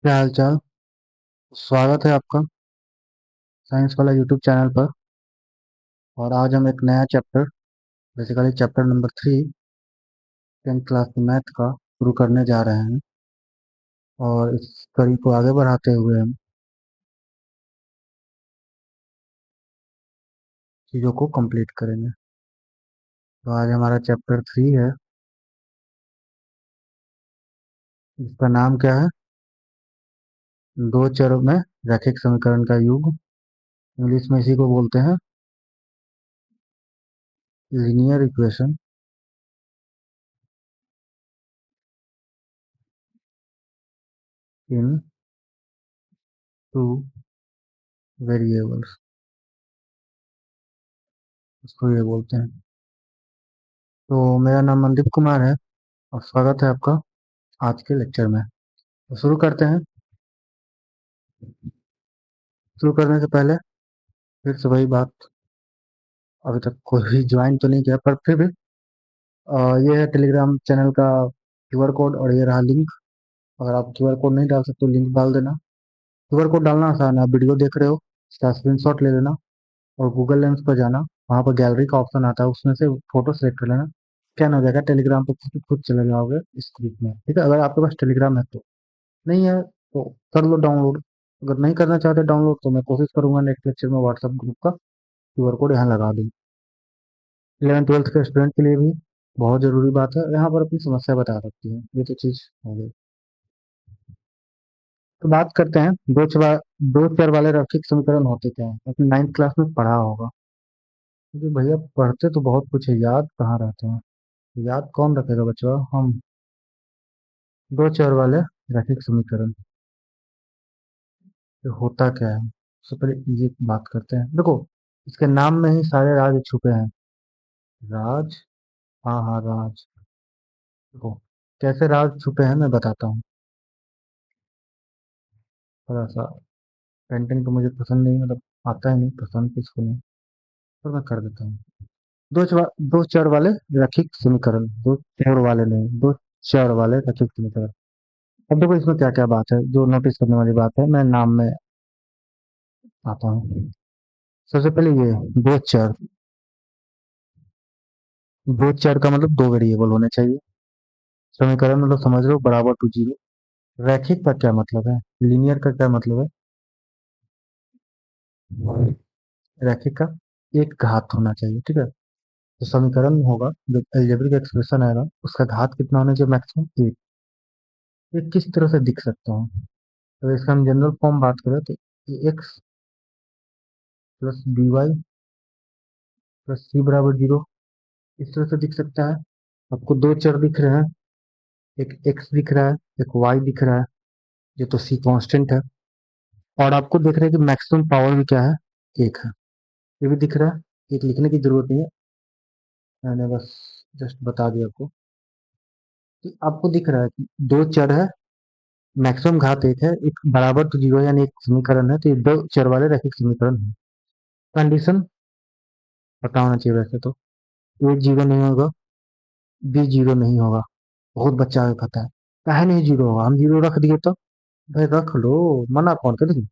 क्या हाल चाल। स्वागत है आपका साइंस वाला यूट्यूब चैनल पर। और आज हम एक नया chapter, basically chapter number 3, 10th class की मैथ का शुरू करने जा रहे हैं। और इस कड़ी को आगे बढ़ाते हुए हम चीज़ों को कंप्लीट करेंगे। तो आज हमारा चैप्टर 3 है, जिसका नाम क्या है? दो चर में रैखिक समीकरण का युग। इंग्लिश में इसी को बोलते हैं linear equation in two variables, उसको ये बोलते हैं। तो मेरा नाम मनदीप कुमार है और स्वागत है आपका आज के लेक्चर में। तो शुरू करते हैं। शुरू करने से पहले फिर से वही बात, अभी तक कोई ज्वाइन तो नहीं किया पर फिर भी ये है टेलीग्राम चैनल का क्यूआर कोड और ये रहा लिंक। अगर आप क्यूआर कोड नहीं डाल सकते तो लिंक डाल देना। क्यूआर कोड डालना आसान है, आप वीडियो देख रहे हो, इसका स्क्रीनशॉट ले लेना और गूगल लेंस पर जाना। वहाँ पर गैलरी का ऑप्शन आता है, उसमें से फोटो सेलेक्ट कर लेना। स्कैन हो जाएगा, टेलीग्राम पर खुद खुद चले जाओगे इस ग्रुप में। ठीक है, अगर आपके पास टेलीग्राम है तो। नहीं है तो कर लो डाउनलोड। अगर नहीं करना चाहते डाउनलोड तो मैं कोशिश करूंगा नेक्स्ट लेक्चर में व्हाट्सएप ग्रुप का क्यूआर कोड यहाँ लगा दूँ। 11th 12th के स्टूडेंट के लिए भी बहुत ज़रूरी बात है, यहाँ पर अपनी समस्या बता सकती हैं। ये तो चीज़ हो गई। तो बात करते हैं दो चर वाले रैखिक समीकरण होते क्या हैं। अपनी 9th क्लास में पढ़ा होगा, क्योंकि भैया पढ़ते तो बहुत कुछ है, याद कहाँ रहते हैं। याद कौन रखेगा बच्चों? हम। दो चर वाले रैखिक समीकरण ये होता क्या है, सबसे पहले ये बात करते हैं। देखो, इसके नाम में ही सारे राज छुपे हैं। राज, हाँ हाँ राज। देखो कैसे राज छुपे हैं मैं बताता हूँ। थोड़ा सा पेंटिंग तो मुझे पसंद नहीं, मतलब आता ही नहीं, पसंद किसको नहीं, पर मैं कर देता हूँ। दो चर वाले रैखिक समीकरण, दो चर वाले नहीं, दो चर वाले रैखिक समीकरण। अब देखो इसमें क्या क्या बात है जो नोटिस करने वाली बात है, मैं नाम में आता हूँ। सबसे पहले ये दो चर। दो चर का मतलब दो वेरिएबल होने चाहिए। समीकरण मतलब समझ लो बराबर टू जीरो। रैखिक का क्या मतलब है? लीनियर का क्या मतलब है? रैखिक का एक घात होना चाहिए, ठीक है। तो समीकरण होगा, जो अलजेब्रिक एक्सप्रेशन आएगा, उसका घात कितना होना चाहिए? मैक्सिमम एक। ये किस तरह से दिख सकता है? तो इसका हम जनरल फॉर्म बात करें तो x plus b y plus c बराबर जीरो, इस तरह से दिख सकता है। आपको दो चर दिख रहे हैं, एक एक्स दिख रहा है, एक वाई दिख रहा है, ये तो सी कांस्टेंट है। और आपको दिख रहा है कि मैक्सिमम पावर भी क्या है? एक है। ये भी दिख रहा है, एक लिखने की जरूरत नहीं है, मैंने बस जस्ट बता दिया आपको कि आपको दिख रहा है कि दो चर है, मैक्सिमम घात एक है, एक बराबर तो जीरो, यानी एक समीकरण है। तो ये दो चर वाले रैखिक समीकरण है। कंडीशन पता होना चाहिए वैसे तो। ए जीरो नहीं होगा, बी जीरो नहीं होगा। बहुत बच्चा है पता है, काहे नहीं जीरो होगा? हम जीरो रख दिए तो। भाई रख लो, मना कौन करेगी?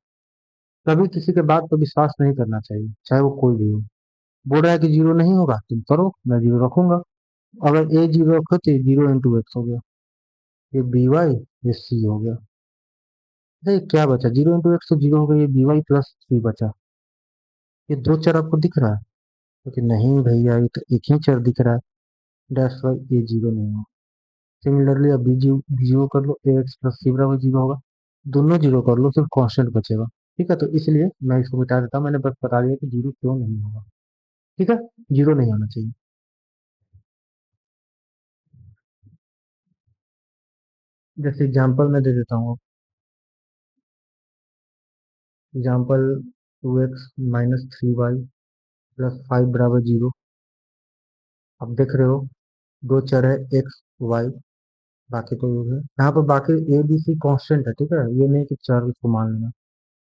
कभी किसी के बात पर विश्वास नहीं करना चाहिए, चाहे वो कोई भी हो। बोल रहा है कि जीरो नहीं होगा, तुम करो, मैं जीरो रखूंगा। अगर ए जीरो रखो तो ये जीरो इंटू एक्स हो गया, ये बी वाई, ये सी हो गया। अरे क्या बचा? जीरो इंटू एक्स तो जीरो हो गया, ये बी वाई प्लस सी बचा। ये दो चर आपको दिख रहा है? क्योंकि नहीं भैया, ये तो एक ही चर दिख रहा है, दैट्स वाई ये जीरो नहीं होगा। सिमिलरली अब बी जीरो कर लो, ए एक्स प्लस सी बराबर जीरो होगा। दोनों जीरो कर लो, सिर्फ कांस्टेंट बचेगा। ठीक है, तो इसलिए मैं इसको मिटा देता हूँ, मैंने बस बता दिया कि जीरो क्यों नहीं होगा। ठीक है, जीरो नहीं होना चाहिए। जैसे एग्जाम्पल मैं दे देता हूँ। एग्जाम्पल 2x - 3y प्लस 5 बराबर जीरो। अब देख रहे हो दो चर है, एक्स वाई, बाकी तो ये है। यहाँ पर बाकी ए बी सी कॉन्स्टेंट है, ठीक है, ये नहीं कि चर इसको मान लेना।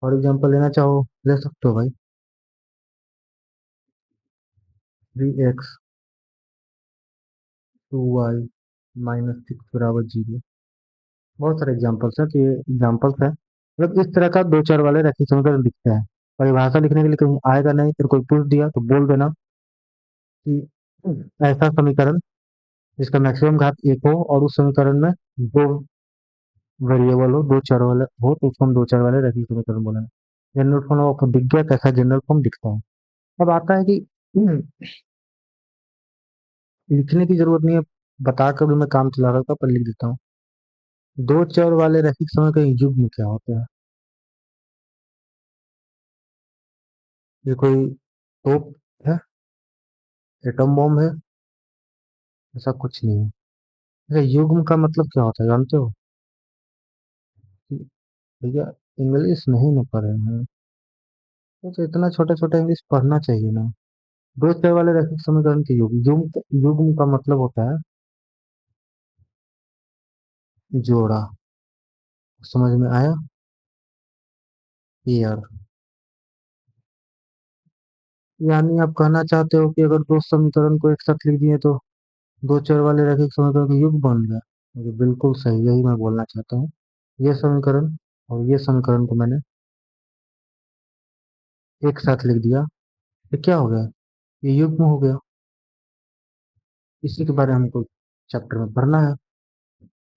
और एग्जाम्पल लेना चाहो ले सकते हो भाई। 3x 2y - 6 बराबर जीरो। बहुत सारे एग्जाम्पल्स हैं, तो ये एग्जाम्पल्स है, मतलब इस तरह का दो चार वाले रैखिक समीकरण दिखते हैं। परिभाषा लिखने के लिए कहीं आएगा नहीं, फिर कोई पूछ दिया तो बोल देना कि ऐसा समीकरण जिसका मैक्सिमम घात एक हो और उस समीकरण में दो वेरिएबल हो, दो चर वाले हो, तो उसको हम दो चर वाले रैखिक समीकरण बोलेंगे। जनरल फॉर्म आपको दिख गया कैसा जनरल फॉर्म दिखता है। अब आता है कि लिखने की जरूरत नहीं है, बता कर भी मैं काम चला रहा था, पर लिख देता हूँ। दो चर वाले रैखिक समीकरण युग्म क्या होते हैं? ये कोई तोप है, एटम बॉम्ब है? ऐसा कुछ नहीं है। अच्छा, युग्म का मतलब क्या होता है जानते हो? कि भैया इंग्लिश नहीं ना पढ़े हैं, तो इतना छोटा छोटा इंग्लिश पढ़ना चाहिए ना। दो चर वाले रैखिक समीकरण के युग्म का मतलब होता है जोड़ा। समझ में आया? यार, यानी आप कहना चाहते हो कि अगर दो समीकरण को एक साथ लिख दिए तो दो चर वाले रैखिक समीकरण का युग बन गया। ये बिल्कुल सही, यही मैं बोलना चाहता हूँ। ये समीकरण और ये समीकरण को मैंने एक साथ लिख दिया, ये क्या हो गया? ये युग्म हो गया। इसी के बारे में हमको चैप्टर में पढ़ना है।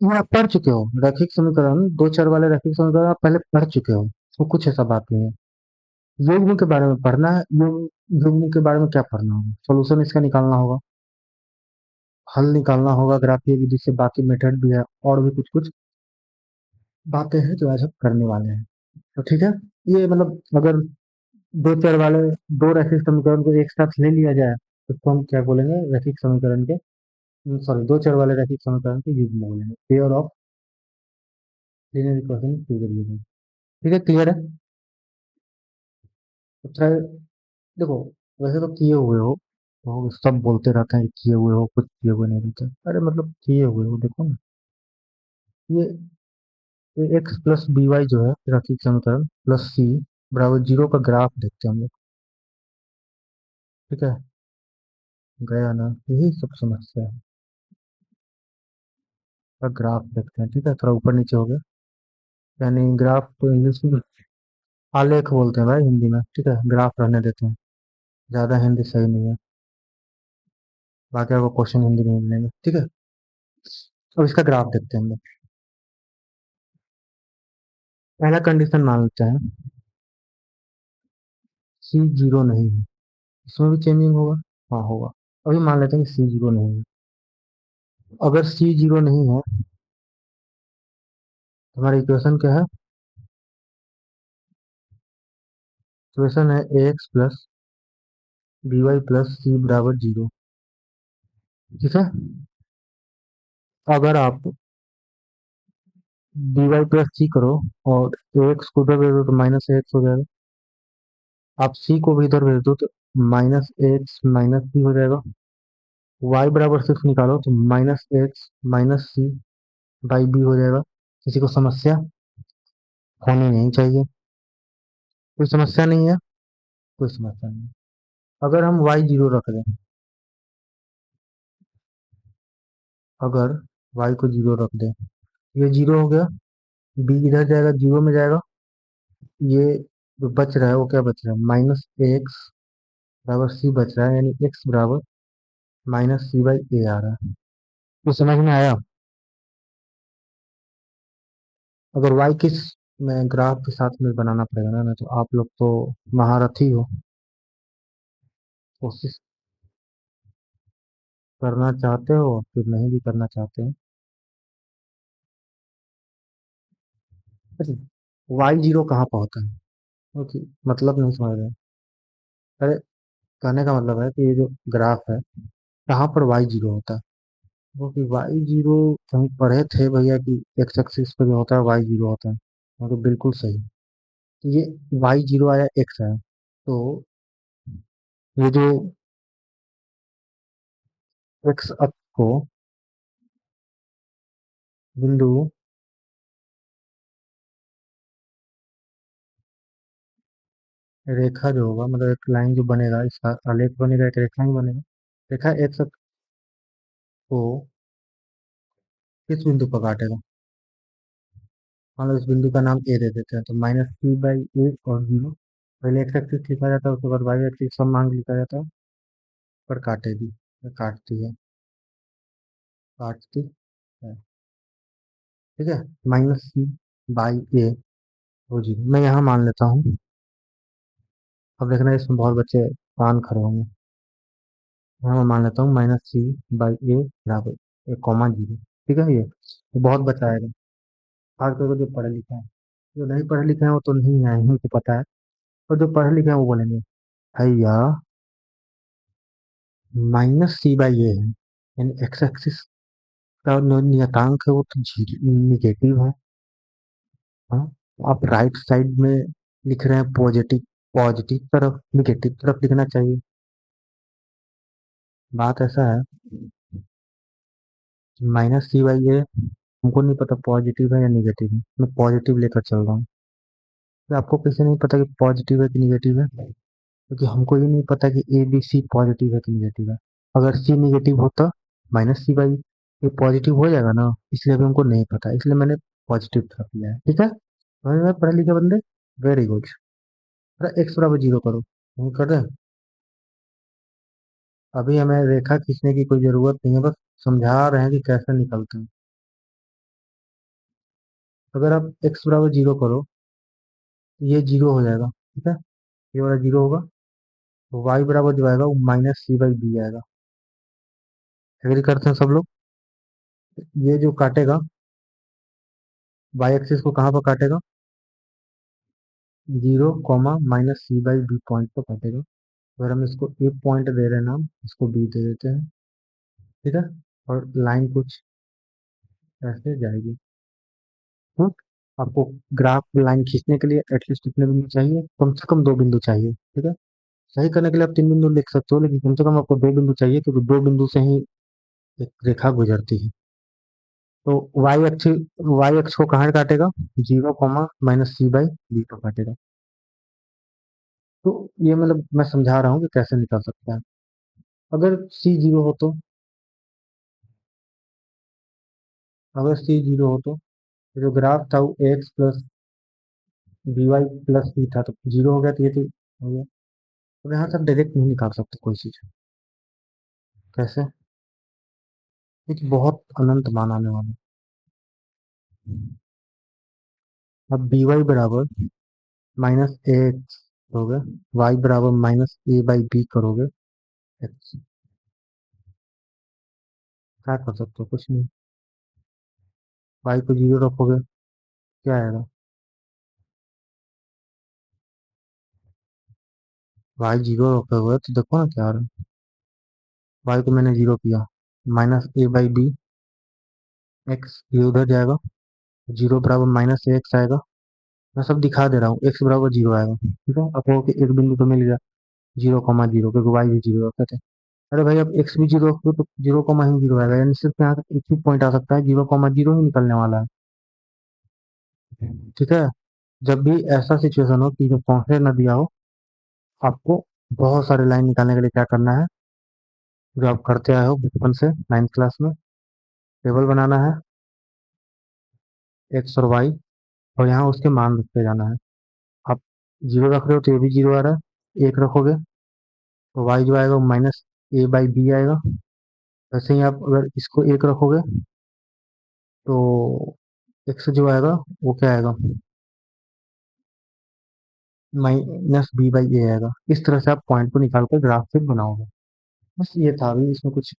ये आप पढ़ चुके हो रैखिक समीकरण, दो चर वाले रैखिक समीकरण आप पहले पढ़ चुके हो, तो कुछ ऐसा बात नहीं है। युग्म के बारे में पढ़ना है। युग्म के बारे में क्या पढ़ना होगा? सोल्यूशन इसका निकालना होगा, हल निकालना होगा ग्राफीय विधि से, बाकी मेथड भी है और भी कुछ कुछ बातें हैं जो आज हम करने वाले हैं। तो ठीक है, ये मतलब अगर दो चर वाले दो रैखिक समीकरण को एक साथ ले लिया जाए तो इसको हम क्या बोलेंगे? रैखिक समीकरण के, सॉरी, दो चर वाले रैखिक समीकरण के युग्म बोलेंगे, pair of linear equation figure. ठीक है, क्लियर है? तो try- देखो, वैसे तो किए हुए हो, तो सब बोलते रहते हैं कि किए हुए हो, कुछ किए हुए नहीं रहते। अरे मतलब किए हुए हो, देखो ना। ये एक्स प्लस बी वाई जो है रैखिक समीकरण प्लस सी बराबर जीरो का ग्राफ देखते हैं हम लोग। ठीक है, गया ना, यही सब समस्या है। का ग्राफ देखते हैं, ठीक है, थोड़ा ऊपर नीचे हो गया। यानी ग्राफ को इंग्लिश में आलेख बोलते हैं भाई हिंदी में, ठीक है, ग्राफ रहने देते हैं, ज्यादा हिंदी सही नहीं है। बाकी आपको क्वेश्चन हिंदी में मिलेंगे, ठीक है। अब इसका ग्राफ देखते हैं हम लोग। पहला कंडीशन मान लेते हैं सी जीरो नहीं है, इसमें भी चेंजिंग होगा। हाँ होगा। अभी मान लेते हैं कि सी जीरो नहीं है। अगर सी जीरो नहीं है तो हमारा इक्वेशन क्या है? इक्वेशन है a x plus b y plus c बराबर जीरो। ठीक है, अगर आप बी वाई प्लस सी करो और ए एक्स को उधर भेज दो तो माइनस एक्स हो जाएगा। आप सी को भी इधर भेज दो तो माइनस एक्स माइनस सी हो जाएगा। वाई बराबर सिक्स निकालो तो minus x minus c by b हो जाएगा। किसी को समस्या होनी नहीं चाहिए। कोई समस्या नहीं है, कोई समस्या नहीं। अगर हम वाई जीरो रख दें, अगर वाई को जीरो रख दें, ये जीरो हो गया, बी इधर जाएगा जीरो में जाएगा, ये जो बच रहा है वो क्या बच रहा है? माइनस एक्स बराबर सी बच रहा है, यानी एक्स बराबर माइनस सी बाई ए आ रहा है। तो समझ में आया? अगर वाई किस में ग्राफ के साथ में बनाना पड़ेगा ना, तो आप लोग तो महारथी हो। कोशिश करना चाहते हो फिर नहीं भी करना चाहते हो। वाई जीरो कहाँ पर होता है? ओके, मतलब नहीं समझ रहे। अरे, कहने का मतलब है कि ये जो ग्राफ है कहाँ पर वाई जीरो होता है? वो कि वाई जीरो कहीं पढ़े थे भैया कि एक्स एक्सिस पे जो होता है वाई जीरो होता है? तो बिल्कुल सही। तो ये वाई जीरो आया, एक्स आया, तो ये जो एक्स अक्ष को बिंदु रेखा जो होगा, मतलब एक लाइन जो बनेगा, इसका आलेख बनेगा, एक रेखा ही बनेगा। रेखा एक्स अक्ष को किस बिंदु पर काटेगा? मान लो इस बिंदु का नाम ए दे देते हैं, तो -3/a और 0, पहले एक्स एक्सिस लिखा जाता है, उसके बाद वाई एक्सिस सब मान लिखा जाता है, पर काटेगी, ये काटती है, काटती है, ठीक है। -c/a वो जी मैं यहाँ मान लेता हूँ। अब देखना इसमें बहुत बच्चे कान खड़े होंगे। यहाँ मैं मान लेता हूँ -c/a बराबर 1, 0, ठीक है। ये बहुत बच्चा आएगा, खासकर को जो पढ़े लिखे हैं। जो नहीं पढ़े लिखे हैं वो तो नहीं है, उनको पता है। और जो पढ़े लिखे हैं वो बोलेंगे भैया -c/a है, यानी एक्स एक्सिस का नियतांक है वो तो निगेटिव है। हाँ, आप राइट साइड में लिख रहे हैं पॉजिटिव, पॉजिटिव तरफ निगेटिव तरफ लिखना चाहिए। बात ऐसा है, -c/a हमको नहीं पता पॉजिटिव है या निगेटिव है, मैं पॉजिटिव लेकर चल रहा हूँ। तो आपको कैसे नहीं पता कि पॉजिटिव है कि निगेटिव है? क्योंकि हमको ये नहीं पता कि ए बी सी पॉजिटिव है कि निगेटिव है। अगर सी निगेटिव होता -c/, ये पॉजिटिव हो जाएगा ना, इसलिए अभी हमको नहीं पता, इसलिए मैंने पॉजिटिव तरफ लिया है, ठीक है। समझ में आया पढ़े लिखे बंदे? Very good. अरे एक्स बराबर 0 करो, हम कर रहे हैं। अभी हमें रेखा खींचने की कोई जरूरत नहीं है, बस समझा रहे हैं कि कैसे निकलते हैं। अगर आप एक्स बराबर 0 करो तो ये 0 हो जाएगा, ठीक है, ये वाला 0 होगा। तो वाई बराबर जो आएगा वो -c/b आएगा। एग्री करते हैं सब लोग? ये जो काटेगा वाई एक्सिस को कहाँ पर काटेगा? 0, -c/b पॉइंट पर काटेगा। अगर हम इसको ए पॉइंट दे रहे हैं नाम, इसको बी दे देते हैं, ठीक है। और लाइन कुछ ऐसे जाएगी। तो आपको ग्राफ लाइन खींचने के लिए एटलीस्ट कितने बिंदु चाहिए? कम से कम 2 बिंदु चाहिए, ठीक है। सही करने के लिए आप 3 बिंदु लिख सकते हो, लेकिन कम से कम आपको 2 बिंदु चाहिए, क्योंकि 2 बिंदु से ही एक रेखा गुजरती है। तो वाई अक्ष को कहाँ काटेगा? 0, -c/b को काटेगा। तो ये मतलब मैं समझा रहा हूँ कि कैसे निकल सकता है। अगर सी जीरो हो तो, अगर सी जीरो हो तो जो ग्राफ था वो x plus b y plus c था, तो जीरो हो गया, तो ये तो हो गया। अब यहाँ से आप डायरेक्ट नहीं निकाल सकते कोई चीज। कैसे? क्योंकि बहुत अनंत मान आने वाले। अब बी वाई बराबर -ax करोगे, वाई बराबर -a/b करोगे, x क्या कर सकते हो? कुछ नहीं। वाई को 0 रखोगे, क्या आएगा? वाई 0 रखोगे तो देखो ना क्या आ रहा है। वाई को मैंने 0 किया, -a/b, एक्स ये उधर जाएगा, 0 बराबर -ax आएगा। मैं सब दिखा दे रहा हूँ, एक्स बराबर 0 आएगा, ठीक है। अब हो कि एक बिंदु तो मिल गया, 0, 0, क्योंकि वाई भी 0 रखते थे। अरे भाई अब एक्स भी 0 रखो तो 0, 0 आएगा, यानी सिर्फ यहाँ तक एक ही पॉइंट आ सकता है, 0, 0 ही निकलने वाला है, ठीक है। जब भी ऐसा सिचुएशन हो कि जो पहुंचे न दिया हो, आपको बहुत सारे लाइन निकालने के लिए क्या करना है, जो आप करते आए हो बचपन से 9th क्लास में, टेबल बनाना है, एक्स और वाई, और यहाँ उसके मान रखते जाना है। आप 0 रख रहे हो तो ये भी 0 आ रहा है, 1 रखोगे तो वाई जो आएगा वो -a/b आएगा। वैसे ही आप अगर इसको 1 रखोगे तो एक्स जो आएगा वो क्या आएगा? -b/a आएगा। इस तरह से आप पॉइंट को निकाल कर ग्राफ फिर बनाओगे। बस ये था, अभी इसमें कुछ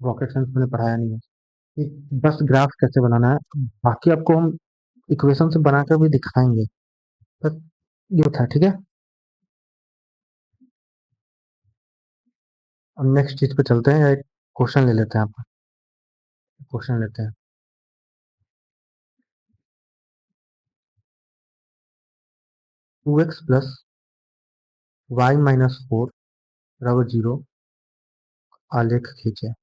रॉकेट साइंस मैंने पढ़ाया नहीं है। ये बस ग्राफ कैसे बनाना है, बाकी आपको हम इक्वेशन से बना कर भी दिखाएंगे। बस ये था, ठीक है। अब नेक्स्ट चीज पे चलते हैं, या एक क्वेश्चन ले लेते हैं। आप क्वेश्चन लेते हैं। 2x प्लस y-4 बराबर 0 आलेख खींचे।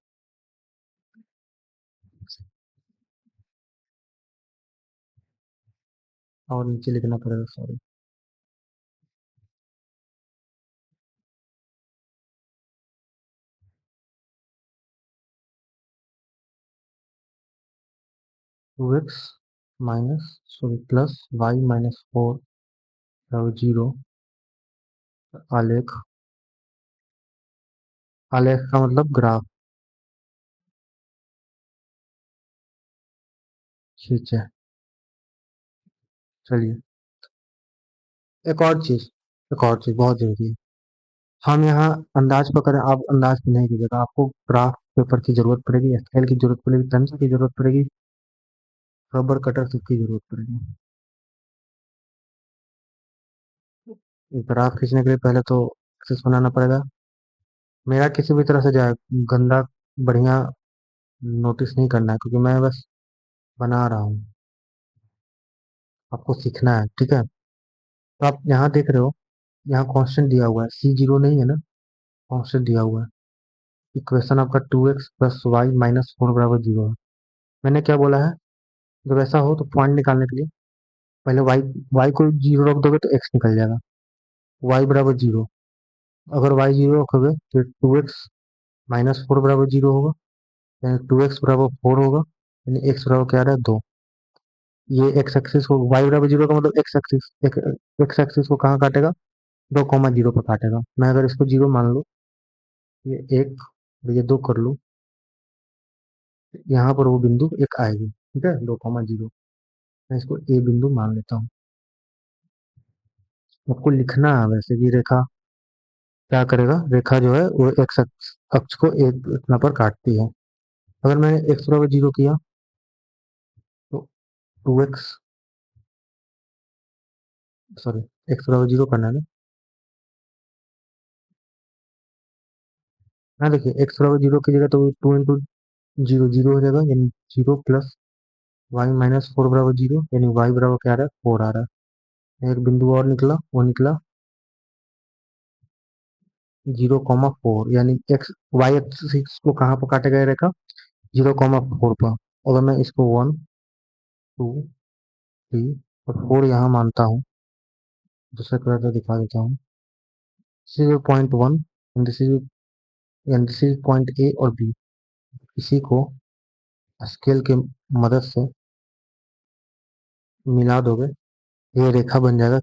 और नीचे लिखना पड़ेगा, sorry. 2x minus sorry plus y minus four बराबर जीरो। आलेख, आलेख का मतलब ग्राफ। ठीक है, चलिए। एक और चीज, एक और चीज बहुत जरूरी है। हम यहाँ अंदाज पकड़े, आप अंदाज नहीं कीजिएगा। आपको ग्राफ पेपर की जरूरत पड़ेगी, स्केल की जरूरत पड़ेगी, पेंसिल की जरूरत पड़ेगी, रबर कटर सबकी जरूरत पड़ेगी। ग्राफ खींचने के लिए पहले तो एक्सेस बनाना पड़ेगा। मेरा किसी भी तरह से जाए गंदा बढ़िया नोटिस नहीं करना है, क्योंकि मैं बस बना रहा हूँ, आपको सीखना है, ठीक है। तो आप यहाँ देख रहे हो, यहाँ कांस्टेंट दिया हुआ है, सी जीरो नहीं है ना, कांस्टेंट दिया हुआ है। इक्वेशन आपका two x plus y minus four बराबर जीरो है। मैंने क्या बोला है, जब ऐसा हो तो पॉइंट निकालने के लिए पहले वाई, वाई को जीरो रख दोगे तो एक्स निकल जाएगा, वाई बराबर जीरो। अगर वाई जीरो रखोगे तो टू एक्स माइनस फोर बराबर जीरो होगा, यानी टू एक्स बराबर फोर होगा, यानी एक्स बराबर क्या आ रहा है, दो। ये एक्स एक्सिस को, वाई बराबर जीरो का मतलब एक्स एक्सिस, एक्स एक्सिस को कहाँ काटेगा, दो कॉमा जीरो पर काटेगा। मैं अगर इसको जीरो मान लूँ, ये एक और ये दो कर लूँ, यहाँ पर वो बिंदु एक आएगी, ठीक है, दो कॉमा जीरो। मैं इसको ए बिंदु मान लेता हूँ। आपको लिखना है वैसे कि रेखा क्या करेगा, रेखा जो है वो एक्स अक्ष को एक इतना पर काटती है। अगर मैंने एक्स बराबर जीरो किया तो टू एक्स, सॉरी, एक्स बराबर जीरो करना है ना। हाँ देखिए, एक्स बराबर जीरो की जगह तो टू इंटू जीरो जीरो हो जाएगा, यानी zero plus y minus four बराबर जीरो, यानी वाई बराबर क्या आ रहा है, फोर आ रहा है। एक बिंदु और निकला, वो निकला जीरो कॉमा फोर, यानी एक्स वाई एक्सिस को कहाँ पर काटेगा ये रेखा, जीरो कॉमा फोर पर। अगर मैं इसको वन टू थ्री और फोर यहाँ मानता हूँ, दूसरे कलर से दिखा देता हूँ। This is point one, this is point A और बी। इसी को स्केल के मदद से मिला दोगे, ये रेखा बन जाएगा।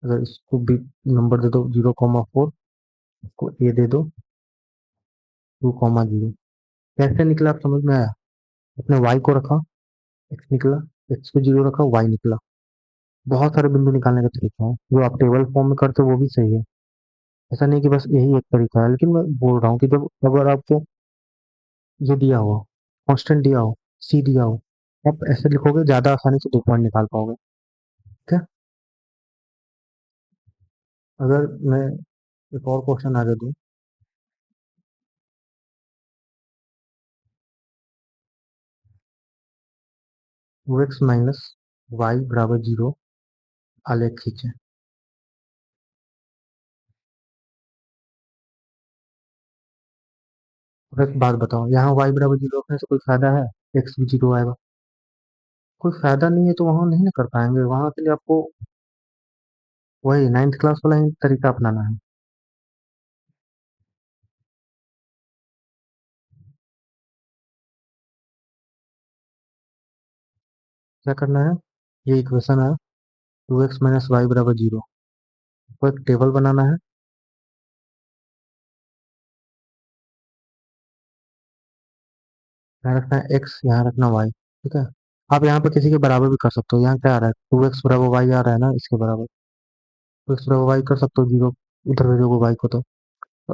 अगर इसको बी नंबर दे दो जीरो कॉमा फोर, इसको ए दे दो टू कॉमा जीरो। कैसे निकला आप समझ में आया। अपने वाई को रखा, एक्स निकला, एक्स को जीरो रखा, वाई निकला। बहुत सारे बिंदु निकालने का तरीका है, जो आप टेबल फॉर्म में करते हो वो भी सही है। ऐसा नहीं कि बस यही एक तरीका है, लेकिन मैं बोल रहा हूँ कि जब अगर आपको ये दिया हो, कांस्टेंट दिया हो, सी दिया हो, आप ऐसे लिखोगे ज्यादा आसानी से दो पॉइंट निकाल पाओगे, ठीक है। अगर मैं एक और क्वेश्चन आगे दूं, टू एक्स माइनस वाई बराबर जीरो, आलेख खींचे। और एक बात बताओ, यहाँ वाई बराबर जीरो रखने से कोई फायदा है, एक्स भी जीरो आएगा, कोई फायदा नहीं है, तो वहां नहीं ना कर पाएंगे। वहां के लिए आपको वही नाइन्थ क्लास वाला ही तरीका अपनाना है। क्या करना है, ये इक्वेशन है टू एक्स माइनस वाई बराबर जीरो को एक टेबल बनाना है। यहाँ रखना है एक्स, यहाँ रखना वाई, ठीक है। आप यहाँ पे किसी के बराबर भी कर सकते हो। यहाँ क्या आ रहा है, टू एक्स बराबर वाई आ रहा है ना, इसके बराबर टू एक्स बराबर वाई कर सकते हो, जीरो उधर भेजोगे वाई को। तो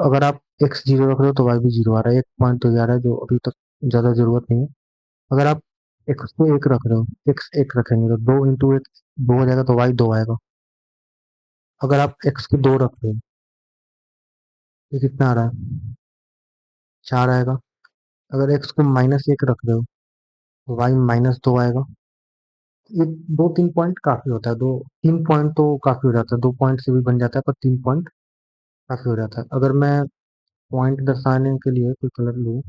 अगर आप एक्स जीरो रख रहे हो तो वाई भी जीरो आ रहा है, एक पॉइंट तो ये आ रहा है जो अभी तक ज्यादा जरूरत नहीं है। अगर आप एक्स को एक रख रहे हो, एक्स एक रखेंगे तो दो इंटू एक्स दो हो जाएगा, तो वाई दो आएगा। अगर आप एक्स को दो रख रहे हो, ये कितना आ रहा है, चार आएगा। अगर एक्स को माइनस एक रख रहे हो तो वाई माइनस दो आएगा। ये दो तीन पॉइंट काफी होता है, दो तीन पॉइंट तो काफी हो जाता है, दो पॉइंट से भी बन जाता है, पर तीन पॉइंट काफी हो जाता है। अगर मैं पॉइंट दर्शाने के लिए कोई कलर लूँ,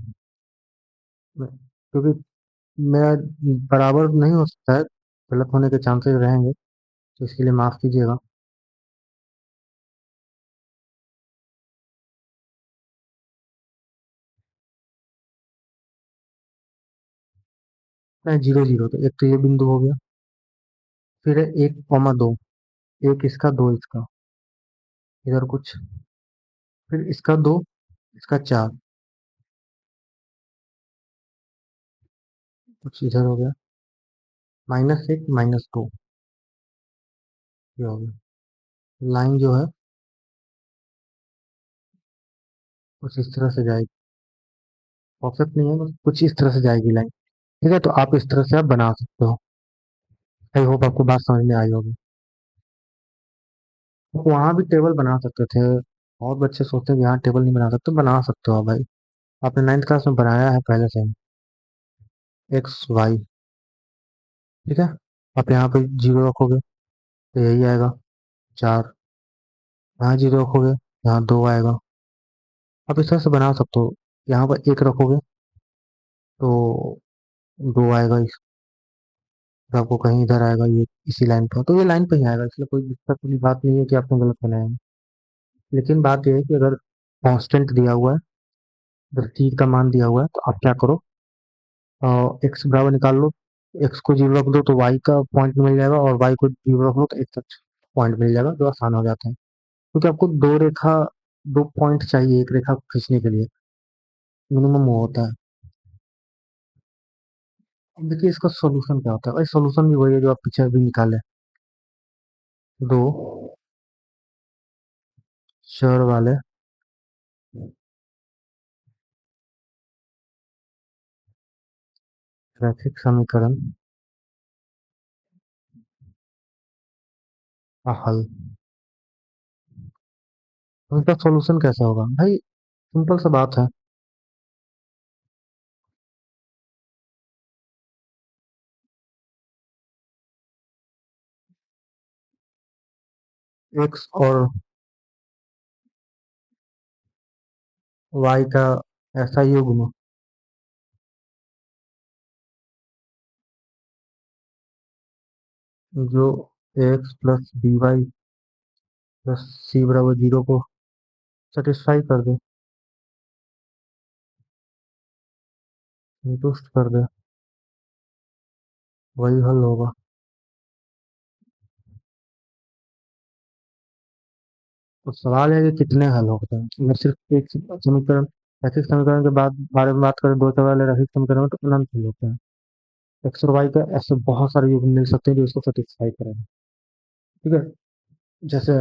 क्योंकि मेरा बराबर नहीं हो सकता है, गलत होने के चांसेस रहेंगे, तो इसके लिए माफ कीजिएगा। मैं जीरो जीरो, तो एक तो ये बिंदु हो गया, फिर है 1,2, एक इसका दो इसका, इधर कुछ, फिर इसका दो, इसका चार, कुछ इधर हो गया, -1 -2, ये हो गया। लाइन जो है कुछ इस तरह से जाएगी, परफेक्ट नहीं है बस कुछ इस तरह से जाएगी लाइन। ठीक है, तो आप इस तरह से आप बना सकते हो। आई होप आपको बात समझ में आई होगी। वहां भी टेबल बना सकते थे, और बच्चे सोचते हैं कि यहाँ टेबल नहीं बना सकते, बना सकते हो भाई। आपने 9th क्लास में बनाया है पहले से, एक्स वाई। ठीक है, आप यहाँ पे जीरो रखोगे तो यही आएगा, चार। यहाँ जीरो रखोगे, यहाँ दो आएगा। आप इस तरह से बना सकते हो। यहाँ पर एक रखोगे तो दो आएगा, इस फिर आपको कहीं इधर आएगा, ये इसी लाइन पर, तो ये लाइन पर ही आएगा, इसलिए कोई दिक्कत वाली बात नहीं है कि आपने गलत बनाया है। लेकिन बात यह है कि अगर कांस्टेंट दिया हुआ है, अगर टी का मान दिया हुआ है, तो आप क्या करो, एक्स बराबर निकाल लो, एक्स को जीरो रख दो तो वाई का पॉइंट मिल जाएगा, और वाई को जीरो रख लो तो एक्स का पॉइंट मिल जाएगा, जो आसान हो जाता है। क्योंकि आपको दो रेखा, दो पॉइंट चाहिए एक रेखा को खींचने के लिए, मिनिमम वो होता है। अब देखिए इसका सॉल्यूशन क्या होता है, भाई सॉल्यूशन भी वही है जो आप पीछे अभी निकाले, दो चर वाले रैखिक समीकरण का हल। तो इसका सॉल्यूशन कैसे होगा भाई, सिंपल सा बात है। एक्स और वाई का ऐसा युग्म जो x plus b y plus c बराबर जीरो को सेटिस्फाई कर दे, संतुष्ट कर दे, वही हल होगा। तो सवाल है कि कितने हल होते हैं, अगर सिर्फ एक समीकरण, रैखिक समीकरण के बाद बारे में बात करें, दो चर वाले रैखिक समीकरण में, तो अनंत हल होते हैं। एक्स और वाई का ऐसे बहुत सारे युग्म मिल सकते हैं जो इसको सेटिस्फाई करें। ठीक है, जैसे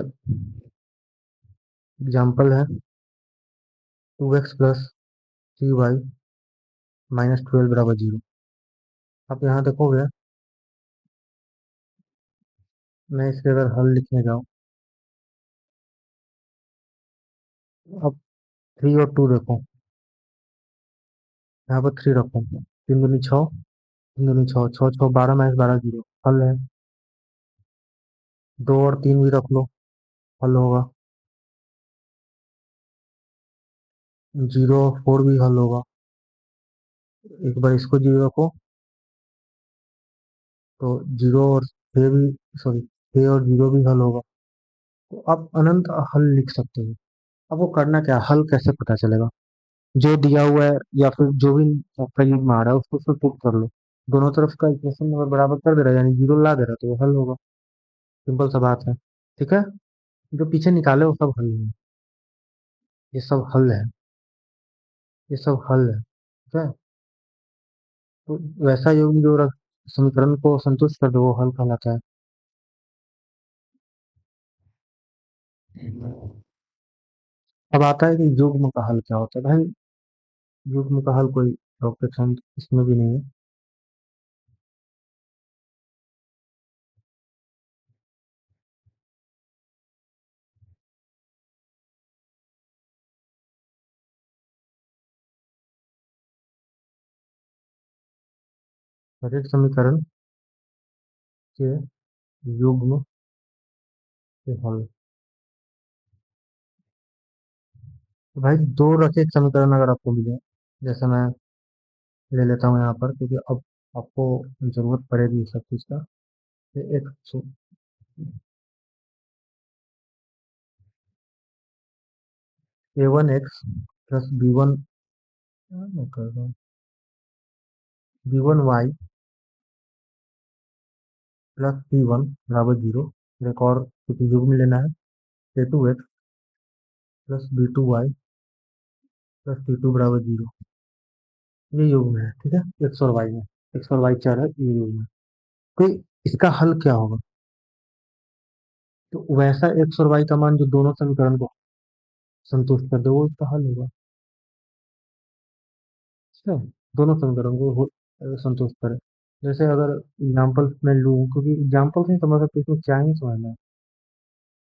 एग्जाम्पल है 2x प्लस 3y -12 बराबर जीरो। आप यहाँ देखोगे, मैं इसके अगर हल लिखने जाऊँ, अब 3 और 2 देखो, यहाँ पर 3 रखो, 3 दूनी 6, 3 दूनी 6, 6 6 12 -12 जीरो, हल है। 2 और 3 भी रख लो, हल होगा। 0 और 4 भी हल होगा। एक बार इसको जीरो रखो तो 0 और 6 भी, सॉरी, 6 और 0 भी हल होगा। तो आप अनंत हल लिख सकते हो। अब वो करना क्या है, हल कैसे पता चलेगा, जो दिया हुआ है या फिर जो भी आपका यूज में आ रहा है उसको उसमें पुट कर लो, दोनों तरफ का इक्वेशन अगर बराबर कर दे रहा है यानी जीरो ला दे रहा है तो वो हल होगा। सिंपल सा बात है। ठीक है, जो पीछे निकाले वो सब हल नहीं है, ये सब हल है, ये सब हल है। ठीक है, तो वैसा योग जो समीकरण को संतुष्ट कर दे वो हल कहलाता है। अब आता है कि युग्म का हल क्या होता है भाई। युग्म का हल कोई रॉकेट साइंस इसमें भी नहीं है। रैखिक समीकरण के युग्म के हल, तो भाई दो रैखिक समीकरण अगर आपको मिले, जैसे मैं ले लेता हूँ यहाँ पर, क्योंकि अब आपको जरूरत पड़ेगी इस सब चीज का। ये एक A1x प्लस B1, मैं कर रहा हूँ B1y प्लस P1 बराबर 0। एक और क्योंकि युग्म लेना है, A2x plus B2y plus C2 बराबर 0। ये युग्म है, ठीक है। एक्स और वाई में, एक्स और वाई चार है, ये युग्म है। तो इसका हल क्या होगा? तो वैसा एक्स और वाई का मान जो दोनों समीकरण को संतुष्ट कर दे, वो इसका हल होगा। ठीक है, दोनों समीकरण को संतुष्ट करे। जैसे अगर एग्जाम्पल मैं लूँ, क्योंकि एग्जाम्पल से ही समझ सकते इसमें क्या ही समझना है।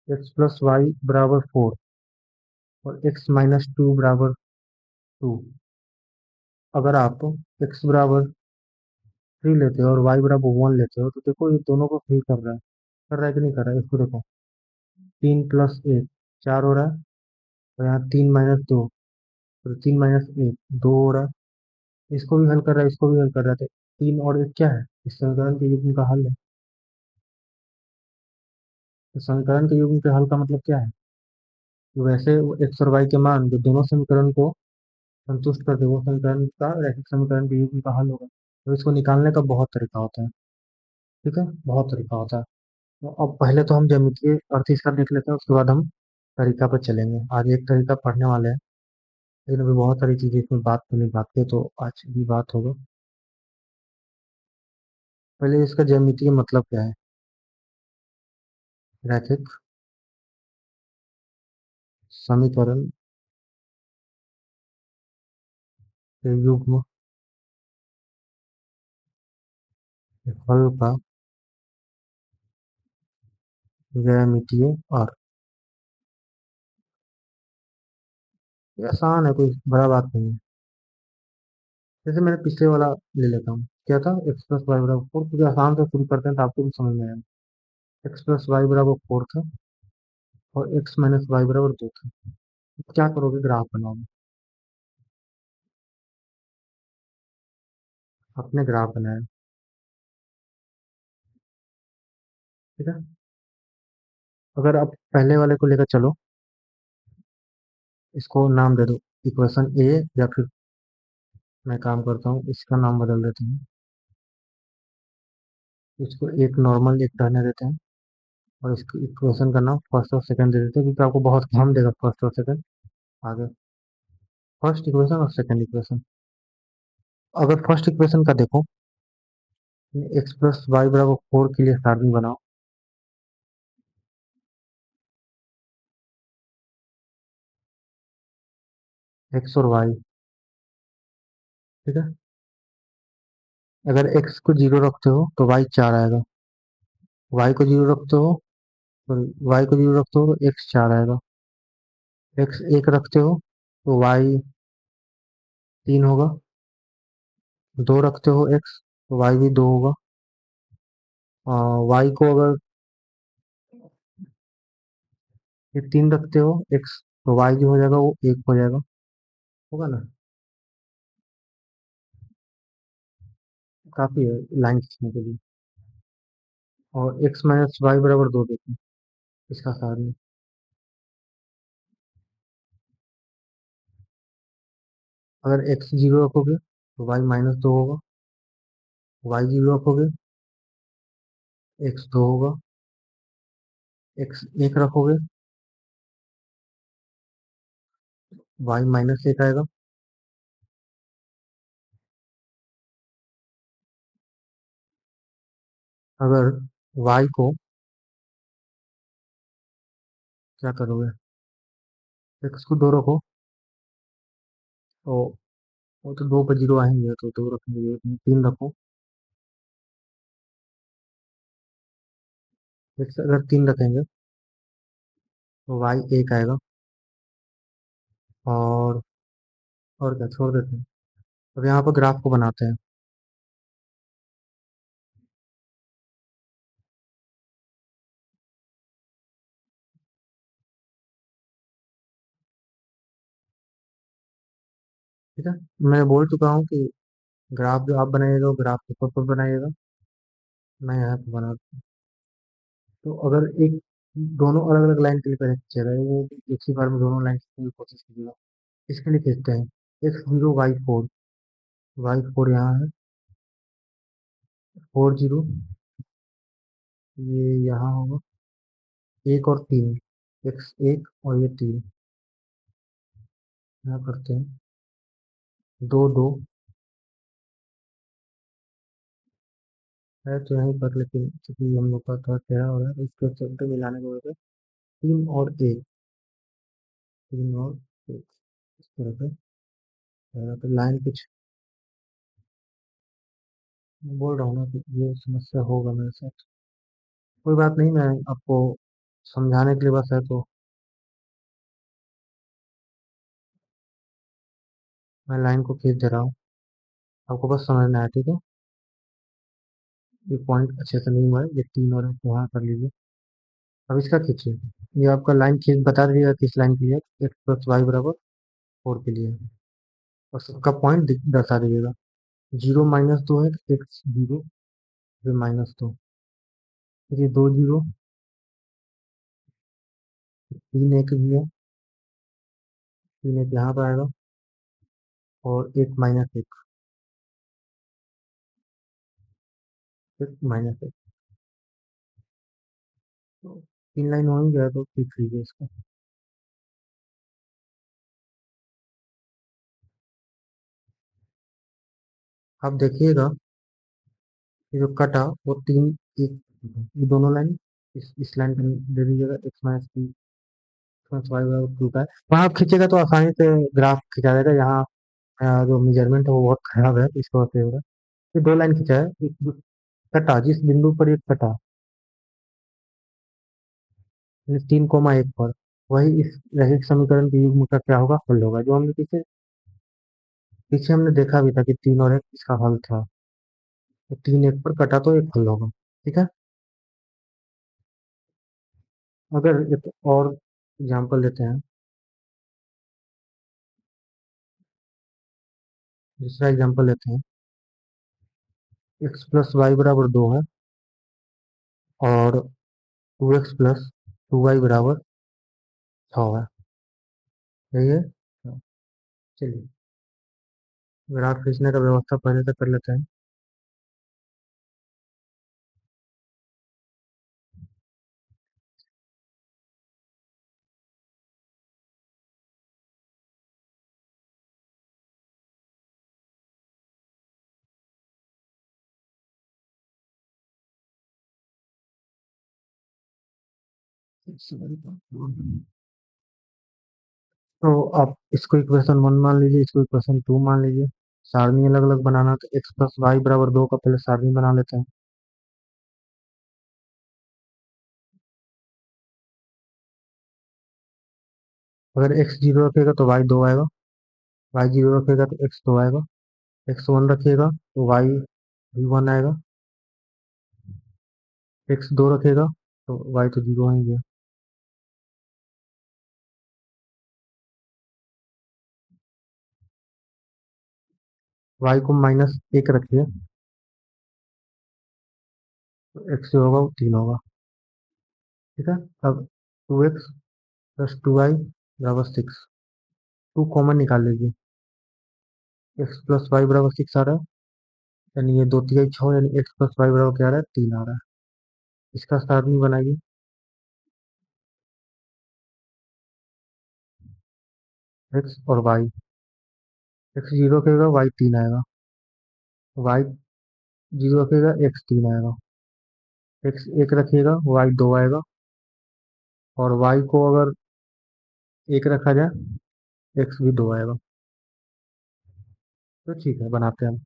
एक्स प्लस वाई बराबर 4 और एक्स माइनस 2 बराबर 2। अगर आप एक्स बराबर 3 लेते हो और वाई बराबर 1 लेते हो, तो देखो ये दोनों को फिल कर रहा है कि नहीं कर रहा है, इसको देखो। 3 प्लस 1 4 हो रहा है, और यहाँ 3 माइनस 2, तो 3 माइनस 1 2 हो रहा है। इसको भी हल कर रहा है, इसको भी हल कर रहा है, तो 3 और 1 क्या है? इस समीकरण के युग्म का हल है। तो समीकरण के युग्म के हल का मतलब क्या है? तो वैसे एक्स और वाई के मान जो दोनों समीकरण को संतुष्ट कर दे, वो समीकरण का रैखिक समीकरण के युग्म का हल होगा। तो इसको निकालने का बहुत तरीका होता है। ठीक है, बहुत तरीका होता है। तो अब पहले तो हम ज्यामितीय अर्थ इसका देख लेते हैं, उसके बाद हम तरीका पर चलेंगे। आज एक तरीका पढ़ने वाले हैं, लेकिन अभी बहुत सारी चीजें इसमें बात तो नहीं बात की, तो आज भी बात होगा। पहले इसका ज्यामितीय मतलब क्या है? रैखिक समीकरण के युग्म के हल का ज्यामितीय अर्थ। ये आसान है, कोई बड़ा बात नहीं है। जैसे मैंने पिछले वाला ले लेता हूँ, क्या था? एक्स प्लस वाई बराबर 4, क्योंकि आसान से शुरू करते हैं तो आपको भी समझ में आएगा। एक्स प्लस वाई बराबर 4 था, और एक्स माइनस वाई बराबर 2 था। क्या करोगे? ग्राफ बनाओगे, अपने ग्राफ बनाया। ठीक है, अगर आप पहले वाले को लेकर चलो, इसको नाम दे दो इक्वेशन ए, या फिर मैं काम करता हूँ, इसका नाम बदल देते हैं। इसको एक नॉर्मल एक रहने देते हैं, और इसको इक्वेशन का नाम फर्स्ट और सेकंड दे देते हैं, क्योंकि आपको बहुत कम देगा फर्स्ट और सेकंड आगे। फर्स्ट इक्वेशन और सेकंड इक्वेशन। अगर फर्स्ट इक्वेशन का देखो, एक्स प्लस वाई बराबर 4 के लिए सारणी बनाओ। एक्स और वाई, ठीक है। अगर एक्स को 0 रखते हो तो वाई 4 आएगा, वाई को 0 रखते हो, वाई को 0 रखते हो तो एक्स 4 आएगा, एक्स 1 रखते हो तो वाई 3 होगा, 2 रखते हो एक्स तो वाई भी 2 होगा। वाई को अगर ये 3 रखते हो एक्स, तो वाई जो हो जाएगा वो 1 हो जाएगा, होगा ना? काफी है लाइन खींचने के लिए। और एक्स माइनस वाई बराबर 2 देते हैं, इसका सारणी। अगर एक्स 0 रखोगे तो वाई -2 होगा, वाई 0 रखोगे एक्स 2 होगा, एक्स 1 रखोगे वाई -1 आएगा। अगर वाई को क्या करोगे? एक्स को 2 रखो, तो वो तो 2 पर 0 आएंगे, तो 2 रखेंगे, 3 रखो। एक्स अगर 3 रखेंगे तो वाई 1 आएगा। और और क्या, छोड़ देते हैं। अब यहाँ पर ग्राफ को बनाते हैं। ठीक है, मैं बोल चुका हूँ कि ग्राफ जो आप बनाइएगा वो ग्राफ पेपर पर बनाइएगा, मैं यहाँ पे बना। तो अगर एक दोनों अलग अलग लाइन के लिए पहले खींचेगा, वो एक ही बार में दोनों लाइन खींचने की कोशिश कीजिएगा। इसके लिए खींचते हैं X0 Y4, Y4 यहाँ है, 4 0 ये यहाँ होगा, एक और तीन, एक्स एक और ये तीन, यहाँ करते हैं, दो दो है तो यहीं पर, लेकिन चूंकि हम लोग का थोड़ा टेढ़ा हो रहा है तो इसके चलते मिलाने की वजह से तीन और एक, तीन और एक, इस तरह से तो लाइन कुछ, बोल रहा हूँ ना कि ये समस्या होगा मेरे साथ। कोई बात नहीं, मैं आपको समझाने के लिए बस है, तो मैं लाइन को खींच दे रहा हूँ, आपको बस समझना है, ठीक है। ये पॉइंट अच्छे से नहीं हुआ है, ये तीन और एक वहाँ कर लीजिए। अब इसका खींचिए, ये आपका लाइन खींच बता दीजिएगा किस लाइन के लिए, एक्स प्लस वाई बराबर फोर के लिए, और सबका पॉइंट दर्शा दीजिएगा। जीरो माइनस दो है तो एक्स जीरो, फिर माइनस दो, फिर ये दो जीरो, तीन एक भी है, तीन एक यहाँ पर आएगा, और एक माइनस एक, फिर माइनस एक, तो तीन लाइन हो ही गया, तो लिख लीजिए इसका। आप देखिएगा, ये जो कटा वो तीन एक, ये दोनों लाइन इस लाइन पे दे दीजिएगा, x minus three plus y बराबर टू का है, वहाँ आप खींचेगा तो आसानी से ग्राफ खिंचा जाएगा। यहाँ जो मेजरमेंट है वो बहुत खराब है, तो इसको वजह से होगा। ये दो लाइन खिंचा है, कटा जिस बिंदु पर ये कटा, यानी तीन कोमा एक पर, वही इस रैखिक समीकरण के युग्म का क्या होगा, हल होगा, जो हमने पीछे पीछे हमने देखा भी था कि तीन और एक इसका हल था, तो तीन एक पर कटा तो एक हल होगा, ठीक है। अगर एक और एग्जांपल लेते हैं, दूसरा एग्जांपल लेते हैं, एक्स प्लस वाई बराबर दो है, और two x plus two y बराबर छः है, यही है। तो चलिए, ग्राफ खींचने का व्यवस्था पहले से कर लेते हैं। तो आप इसको इक्वेशन वन मान लीजिए, इसको इक्वेशन टू मान लीजिए। सारणी अलग अलग बनाना, तो एक्स प्लस वाई बराबर दो का पहले सारणी बना लेते हैं। अगर एक्स जीरो रखेगा तो वाई दो आएगा, वाई जीरो रखेगा तो एक्स दो आएगा, एक्स वन रखेगा तो वाई भी वन आएगा, एक्स दो रखेगा तो वाई तो जीरो आएंगे। वाई को माइनस एक रखिए, तो एक्स जो होगा वो तीन होगा, ठीक है। अब two x plus two y बराबर सिक्स, टू कॉमन निकाल लीजिए, एक्स प्लस वाई बराबर सिक्स आ रहा है, यानी ये दो तिहाई छः, यानी एक्स प्लस वाई बराबर क्या आ रहा है, तीन आ रहा है। इसका सारणी बनाइए, एक्स और वाई, एक्स जीरो रखेगा वाई तीन आएगा, वाई जीरो रखेगा एक्स तीन आएगा, एक्स एक रखिएगा वाई दो आएगा, और वाई को अगर एक रखा जाए एक्स भी दो आएगा। तो ठीक है, बनाते हैं हम।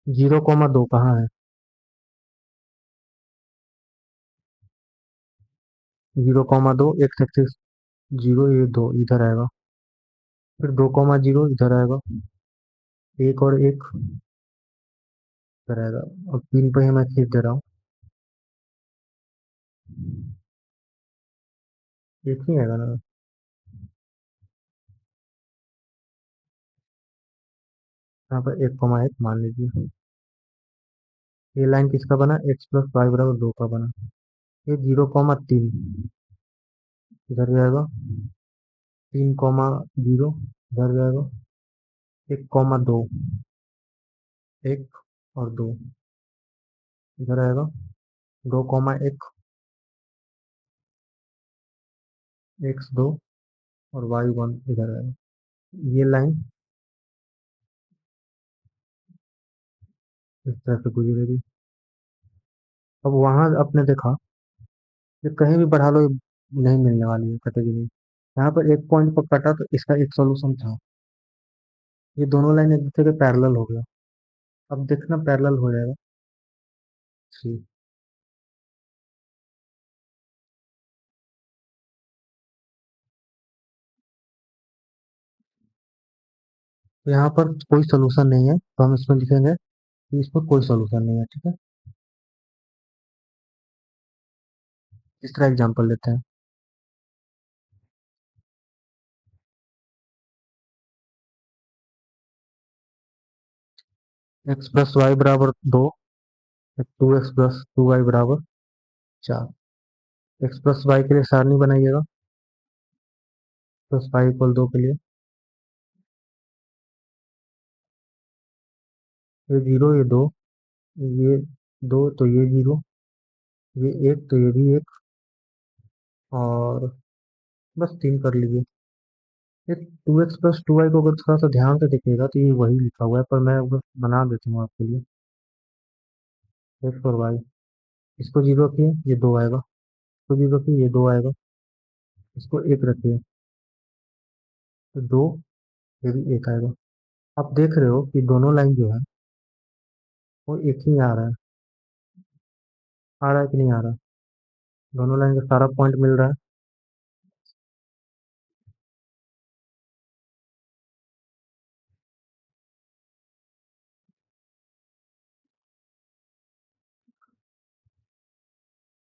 जीरो कॉमा दो कहाँ है, जीरो कॉमा दो एक्स एक्सिस जीरो, ये दो इधर आएगा, फिर दो कॉमा जीरो इधर आएगा, एक और एक इधर आएगा, और तीन पे ही मैं खींच दे रहा हूँ, एक ही आएगा ना। यहाँ पर एक कॉमा एक मान लीजिए, ये लाइन किसका बना, एक्स प्लस वाई बराबर दो का बना। ये जीरो कॉमा तीन इधर जाएगा, तीन कॉमा जीरो इधर जाएगा, एक कॉमा दो, एक और दो इधर आएगा, 2, 1, x 2 और y1 इधर है। ये लाइन इस तरह से गुजरेगी। अब वहां आपने देखा कि कहीं भी बढ़ा लो ये नहीं मिलने वाली है, कटेगी नहीं। यहाँ पर एक पॉइंट पर कटा तो इसका एक सॉल्यूशन था। ये दोनों लाइन एक दूसरे के पैरेलल हो गया। अब देखना पैरेलल हो जाएगा। ठीक। तो यहाँ पर कोई सोल्यूशन नहीं है तो हम इसमें लिखेंगे कि इस पर कोई सोल्यूशन नहीं है। ठीक है। तीसरा एग्जांपल लेते हैं। एक्स प्लस वाई बराबर 2, 2x+2y बराबर 4। एक्स प्लस वाई के लिए सारणी बनाइएगा। प्लस वाई इक्वल 2 के लिए ये 0, ये 2, ये 2 तो ये 0, ये 1 तो ये भी 1, और बस 3 कर लीजिए। ये 2x+2y को अगर थोड़ा सा ध्यान से देखिएगा तो ये वही लिखा हुआ है, पर मैं बस बना देता हूँ आपके लिए। एक्स और वाई, इसको 0 रखिए ये 2 आएगा, इसको 0 रखिए ये 2 आएगा, इसको 1 रखिए तो 2, ये भी 1 आएगा। आप देख रहे हो कि दोनों लाइन जो है वो एक ही आ रहा है। आ रहा है कि नहीं आ रहा? दोनों लाइन का सारा पॉइंट मिल रहा है।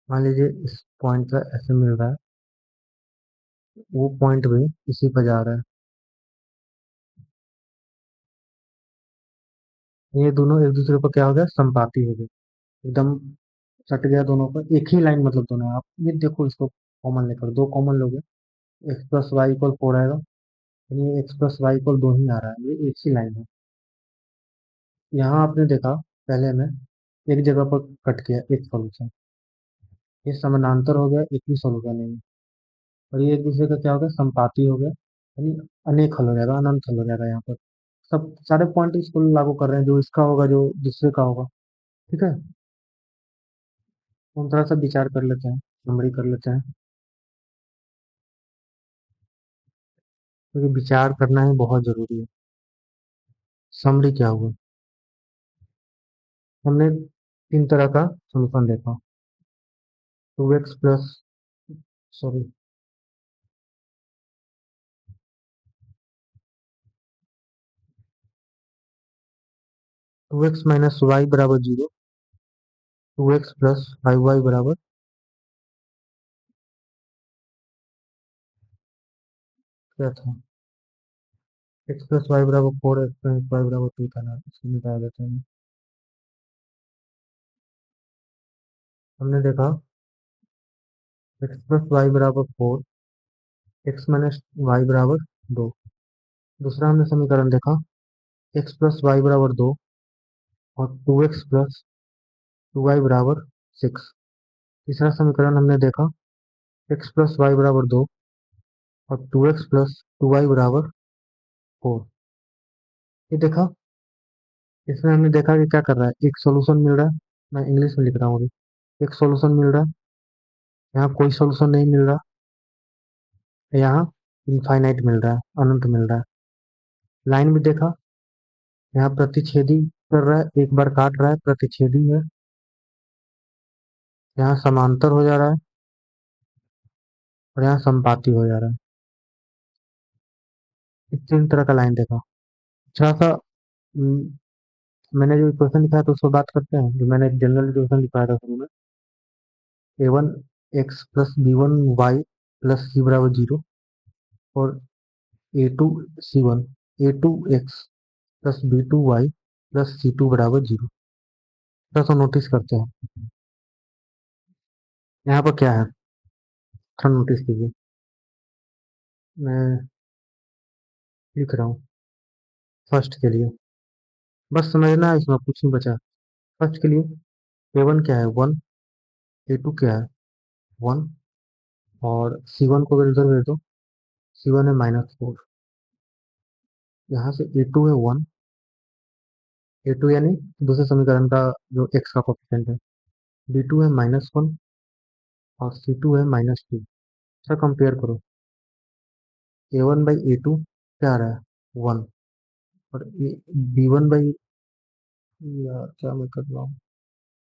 मान लीजिए इस पॉइंट का ऐसे मिल रहा है, वो पॉइंट भी इसी पर जा रहा है। ये दोनों एक दूसरे पर क्या हो गया, संपाती हो गए, एकदम सट गया दोनों पर। एक ही लाइन मतलब दोनों। आप ये देखो, इसको कॉमन लेकर 2 कॉमन लोगे, एक्स प्लस वाई इक्वल 4 आएगा। यानी एक्स प्लस वाई इक्वल 2 ही आ रहा है, ये एक ही लाइन है। यहाँ आपने देखा पहले में एक जगह पर कट गया एक सोल्यूशन, ये समानांतर हो गया, एक ही सोल्यूशन नहीं है। और ये एक दूसरे का क्या हो गया, संपाती हो गया, यानी अनेक हल हो जाएगा, अनंत हल हो जाएगा। यहाँ पर सब सारे पॉइंट इसको लागू कर रहे हैं, जो इसका होगा जो दूसरे का होगा। ठीक है। तो हम थोड़ा सा विचार कर लेते हैं, समरी कर लेते हैं, क्योंकि विचार करना ही बहुत जरूरी है। समरी क्या हुआ, हमने 3 तरह का सॉल्यूशन देखा। 2x plus, sorry, 2x - y बराबर 0, 2x प्लस 5y बराबर क्या था, x प्लस वाई बराबर 4, x प्लस वाई बराबर 2 था ना, इसको निकाल देते हैं। हमने देखा x प्लस वाई बराबर 4, x माइनस वाई बराबर 2। दूसरा हमने समीकरण देखा x प्लस वाई बराबर 2 और 2x प्लस 2y बराबर 6। तीसरा समीकरण हमने देखा x प्लस वाई बराबर 2 और 2x प्लस 2y बराबर 4। ये देखा, इसमें हमने देखा कि क्या कर रहा है, एक सॉल्यूशन मिल रहा है। मैं इंग्लिश में लिख रहा हूँ अभी। एक सॉल्यूशन मिल रहा है, यहाँ कोई सॉल्यूशन नहीं मिल रहा, यहाँ इनफाइनाइट मिल रहा है, अनंत मिल रहा है। लाइन भी देखा, यहाँ प्रतिच्छेदी कर रहा है, एक बार काट रहा है, प्रतिच्छेदी है। यहाँ समांतर हो जा रहा है और यहाँ संपाती हो जा रहा है। इस 3 तरह का लाइन देखा। थोड़ा सा मैंने जो इक्वेशन लिखा है तो उसको बात करते हैं, जो मैंने जनरल इक्वेशन लिखा था शुरू में। a1x+b1y प्लस c बराबर 0 और a2c1 a2x plus b2y plus c2 बराबर 0। थोड़ा सा नोटिस करते हैं यहाँ पर क्या है, थोड़ा नोटिस कीजिए। मैं लिख रहा हूँ फर्स्ट के लिए, बस समझना है, इसमें कुछ नहीं बचा। फर्स्ट के लिए a1 क्या है, 1, ए टू क्या है? 1। और सी वन को अगर इधर दे दो, सी वन है -4। यहाँ से ए टू है 1। ए टू यानी दूसरे समीकरण का जो एक्स का कोफिशिएंट है। बी टू है -1 और सी टू है -2। अच्छा, कंपेयर करो। ए वन बाई ए टू क्या आ रहा है? 1। और बी वन बाई, यार क्या मैं कर रहा हूँ,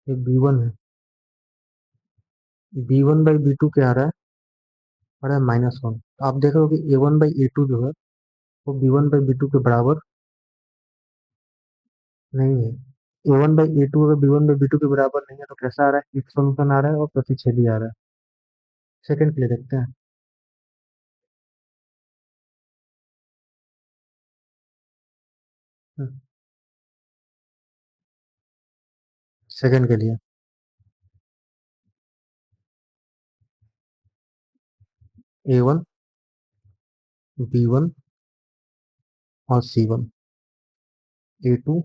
ये बी वन है। B one by b two क्या आ रहा है? आ रहा है -1। तो आप देख रहे हो कि a one by a two जो है वो b one by b two के बराबर नहीं है। A one by a two अगर b one by b two के बराबर नहीं है तो कैसा आ रहा है? एक सॉल्यूशन आ रहा है और प्रतिच्छेदी आ रहा है। सेकंड के लिए देखते हैं। सेकंड के लिए, ए वन, बी वन और c one. A two,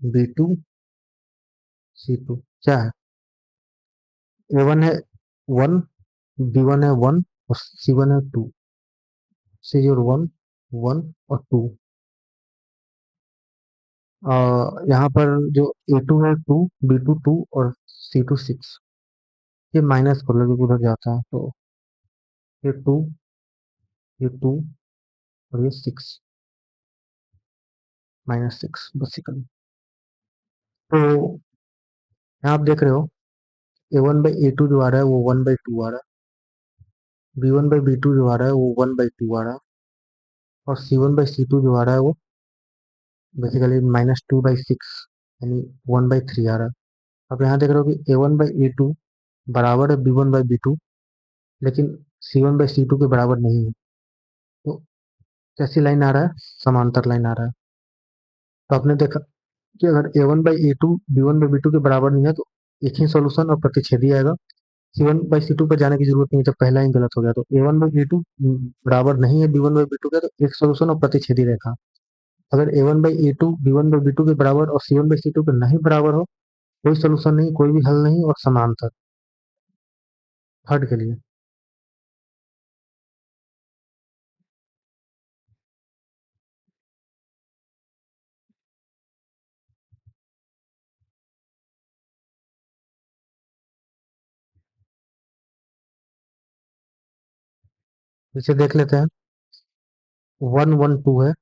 b two, c two क्या है? ए वन है 1, बी वन है 1 और सी वन है 2। सी और 1, 1 और 2। यहाँ पर जो ए टू है 2, बी टू 2 और सी टू 6। ये माइनस कर लो जो उधर जाता है, तो ये 2, ये 2 और ये 6, -6 बेसिकली। तो यहाँ आप देख रहे हो a one by a two जो आ रहा है वो 1/2 आ रहा है। B one by b two जो आ रहा है वो 1/2 आ रहा है। और c one by c to जो आ रहा है वो बेसिकली -2/6 यानी 1/3 आ रहा है। अब यहाँ देख रहे हो कि a one by a two बराबर है b one by b two, लेकिन c one by c two के बराबर नहीं है। तो कैसी लाइन आ रहा है? समांतर लाइन आ रहा है। तो आपने देखा कि अगर a one by a two b one by b two के बराबर नहीं है तो एक ही सोल्यूशन और प्रतिच्छेदी आएगा। सी वन बाई सी टू पर जाने की जरूरत नहीं है, जब पहला ही गलत हो गया। तो a one by a two बराबर नहीं है b one by b two का, तो एक सोल्यूशन और प्रतिच्छेदी रेखा। अगर a one by a two b one by b two के बराबर और c one by c two के नहीं बराबर हो, कोई सोल्यूशन नहीं, कोई भी हल नहीं और समांतर। थर्ड के लिए इसे देख लेते हैं। 1 1 2 है,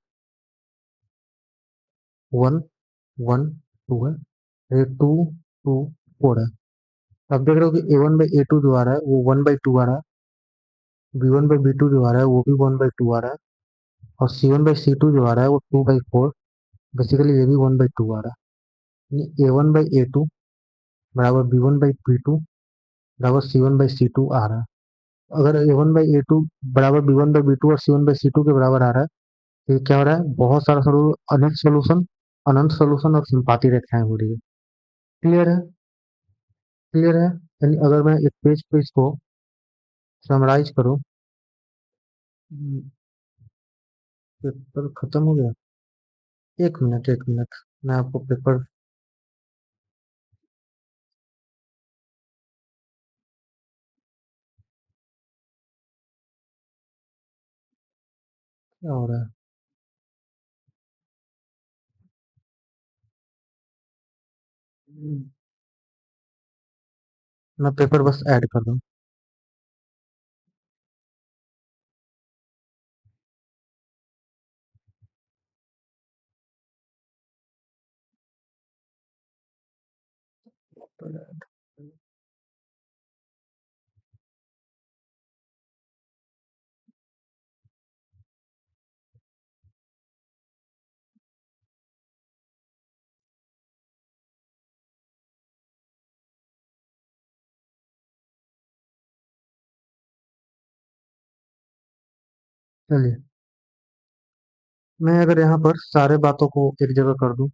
1 1 2 है, ये 2 2 4 है। अब देख रहे हो कि a one by a two जो आ रहा है वो 1/2 आ रहा है। B one by b two जो आ रहा है वो भी 1/2 आ रहा है। और c one by c to जो आ रहा है वो 2/4। बेसिकली ये भी 1/2 आ रहा है। A one by a two बराबर b one by b two बराबर c one by c two आ रहा है। अगर a one by a two बराबर b one by b two और c one by c two के बराबर आ रहा है, तो ये क्या हो रहा है? बहुत सारा सोल्यूशन, अनंत सोल्यूशन और संपाती रेखाएं हो रही है। क्लियर है? क्लियर है? यानी अगर मैं एक पेज पे इसको समराइज करूं। पेपर खत्म हो गया? एक मिनट, एक मिनट, मैं आपको पेपर, क्या हो रहा है? मैं पेपर बस ऐड कर दूं। चलिए, मैं अगर यहाँ पर सारे बातों को एक जगह कर दूं,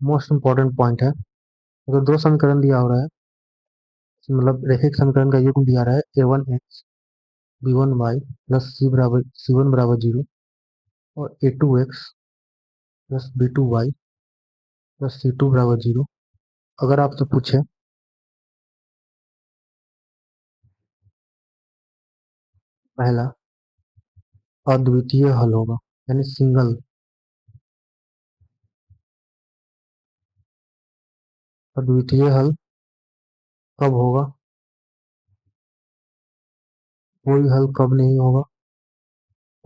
मोस्ट इंपॉर्टेंट पॉइंट है। अगर दो समीकरण दिया हो रहा है, मतलब रैखिक समीकरण का योग दिया रहा है a1x b1y प्लस c1 बराबर 0 और a2x plus b2y plus C2 बराबर 0। अगर आपसे पूछे पहला अद्वितीय हल होगा, यानी सिंगल। अद्वितीय हल कब होगा? कोई हल कब नहीं होगा?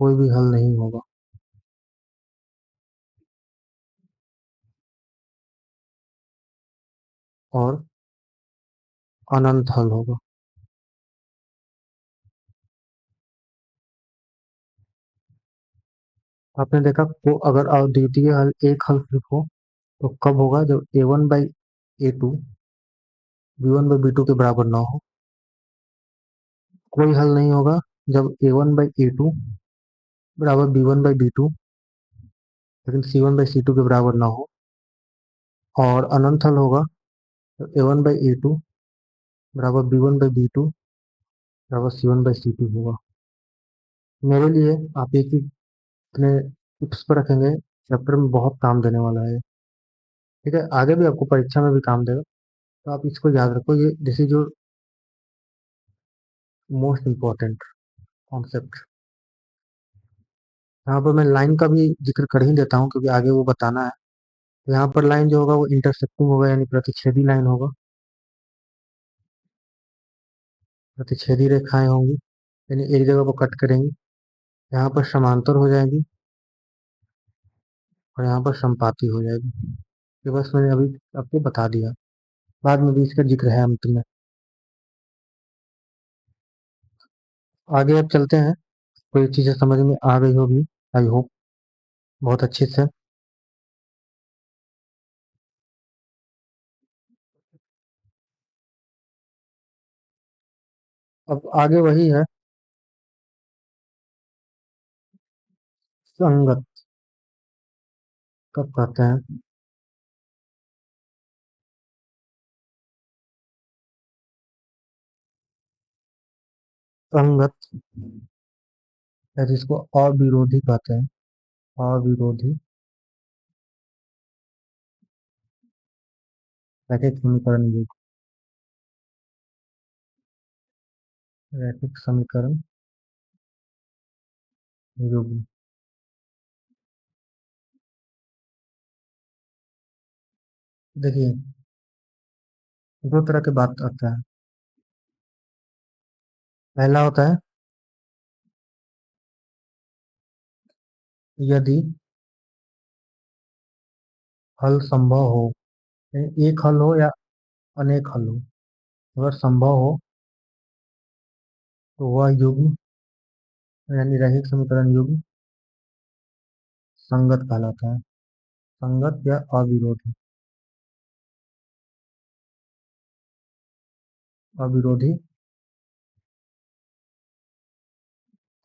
कोई भी हल नहीं होगा। और अनंत हल होगा। आपने देखा को अगर अद्वितीय हल एक हल सिर्फ हो तो कब होगा? जब A1/A2 B1/B2 के बराबर ना हो। कोई हल नहीं होगा जब A1/A2 बराबर B1/B2 लेकिन C1/C2 के बराबर ना हो। और अनंत हल होगा जब A1/A2 बराबर B1/B2 बराबर C1/C2 होगा। मेरे लिए आप एक ही अपने टिप्स पर रखेंगे, चैप्टर में बहुत काम देने वाला है। ठीक है, आगे भी आपको परीक्षा में भी काम देगा, तो आप इसको याद रखो। ये this is your most important concept. यहाँ पर मैं लाइन का भी जिक्र कर ही देता हूँ क्योंकि आगे वो बताना है। तो यहाँ पर लाइन जो होगा वो इंटरसेक्टिंग होगा, यानी प्रतिच्छेदी लाइन होगा। प्रतिच्छेदी रेखाएं होंगी, यानी एक जगह वो कट करेंगी। यहाँ पर समांतर हो जाएगी और यहाँ पर समपाती हो जाएगी। ये बस मैंने अभी आपको बता दिया, बाद में भी इसका जिक्र है अंत में। आगे अब चलते हैं। कोई चीज़ें समझ में आ गई होगी, आई होप, बहुत अच्छे से। अब आगे वही है, संगत कब कहते हैं? संगत है जिसको अविरोधी कहते हैं। अविरोधी रैखिक समीकरण युग। रैखिक समीकरण युग। देखिए, दो तरह के बात आता है। पहला होता है यदि हल संभव हो, यानी एक हल हो या अनेक हल हो। अगर संभव हो तो वह युग्म, यानी रैखिक समीकरण युग्म संगत कहलाता है। संगत या अविरोधी। अविरोधी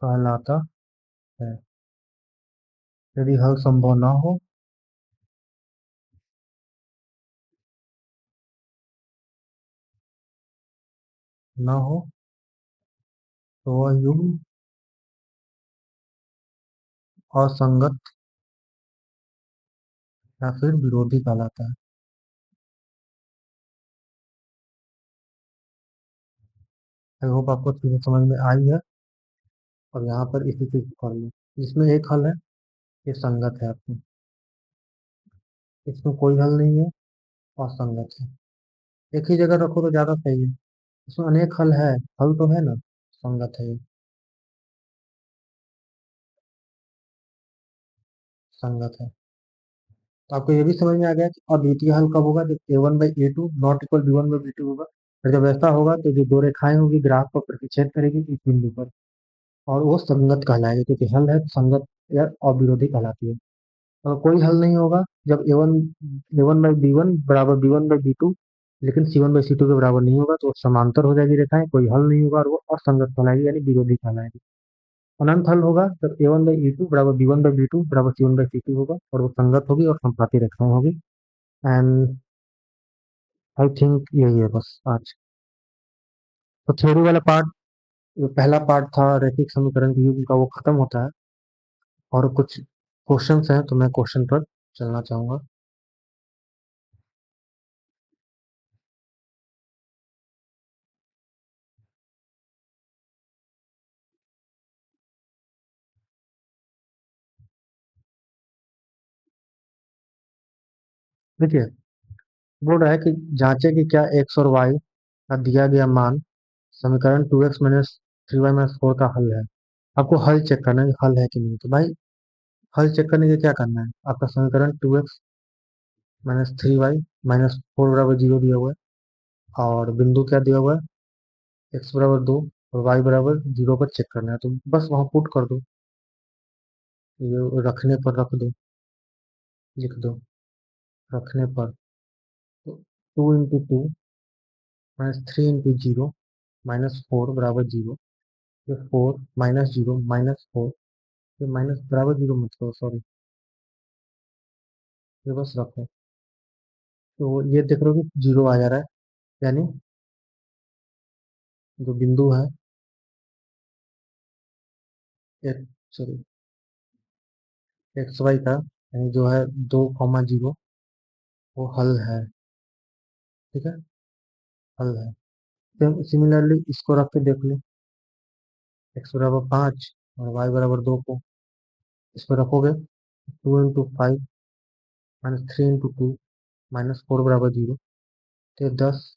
कहलाता है। यदि हल संभव ना हो, ना हो तो वह युग्म असंगत या फिर विरोधी कहलाता है। आई होप आपको चीजें समझ में आई है। और यहाँ पर इसी चीज को कर लो, जिसमें एक हल है ये संगत है आपकी, इसमें कोई हल नहीं है, असंगत है। एक ही जगह रखो तो ज्यादा सही है। इसमें अनेक हल है, हल तो है ना, संगत है ये, संगत है। तो आपको ये भी समझ में आ गया कि अद्वितीय हल कब होगा? जब A1/A2 नॉट इक्वल B1/B2 होगा। और जब ऐसा होगा तो जो दो रेखाएं होगी ग्राफ पर प्रतिच्छेद करेगी इस बिंदु पर, और वो संगत कहलाएगी, क्योंकि हल है तो संगत या अविरोधी कहलाती है। और कोई हल नहीं होगा जब A1/B1 बराबर B1/B2 लेकिन C1/C2 के बराबर नहीं होगा, तो वो समांतर हो जाएगी रेखाएं, कोई हल नहीं होगा और वो असंगत कहलाएगी, यानी विरोधी कहलाएगी। अनंत हल होगा जब A1/E2 बराबर B1/B2 बराबर C1/C2 होगा और वो संगत होगी और समपाती रेखाएं होगी। एंड आई थिंक यही है बस आज। तो थ्योरी वाला पार्ट, जो पहला पार्ट था रैखिक समीकरण की युग्म का, वो खत्म होता है। और कुछ क्वेश्चंस हैं तो मैं क्वेश्चन पर चलना चाहूंगा। देखिए, बोल रहा है कि जांचे कि क्या एक्स और वाई का दिया गया मान समीकरण 2x - 3y - 4 का हल है। आपको हल चेक करना है कि हल है कि नहीं। तो भाई, हल चेक करने के लिए क्या करना है, आपका समीकरण 2x - 3y - 4 बराबर 0 दिया हुआ है, और बिंदु क्या दिया हुआ है, x बराबर 2 और y बराबर 0 पर चेक करना है। तो बस वहां पुट कर दो, ये रखने पर रख दो, लिख दो, रखने पर। तो 2 × 2 - 3 × 0 - 4 बराबर 0। ये 4 -0 -4, ये माइनस बराबर 0 मत करो, सॉरी, ये बस रखो। तो ये देख रहे हो कि 0 आ जा रहा है, यानी जो बिंदु है, एक, सॉरी, एक्स वाई का, यानी जो है 2, 0, वो हल है। ठीक है, हल है। सिमिलरली इसको रख के देख लो, एक्स बराबर 5 और वाई बराबर 2 को इस पर रखोगे, 2 × 5 - 3 × 2 - 4 बराबर 0। तो ये 10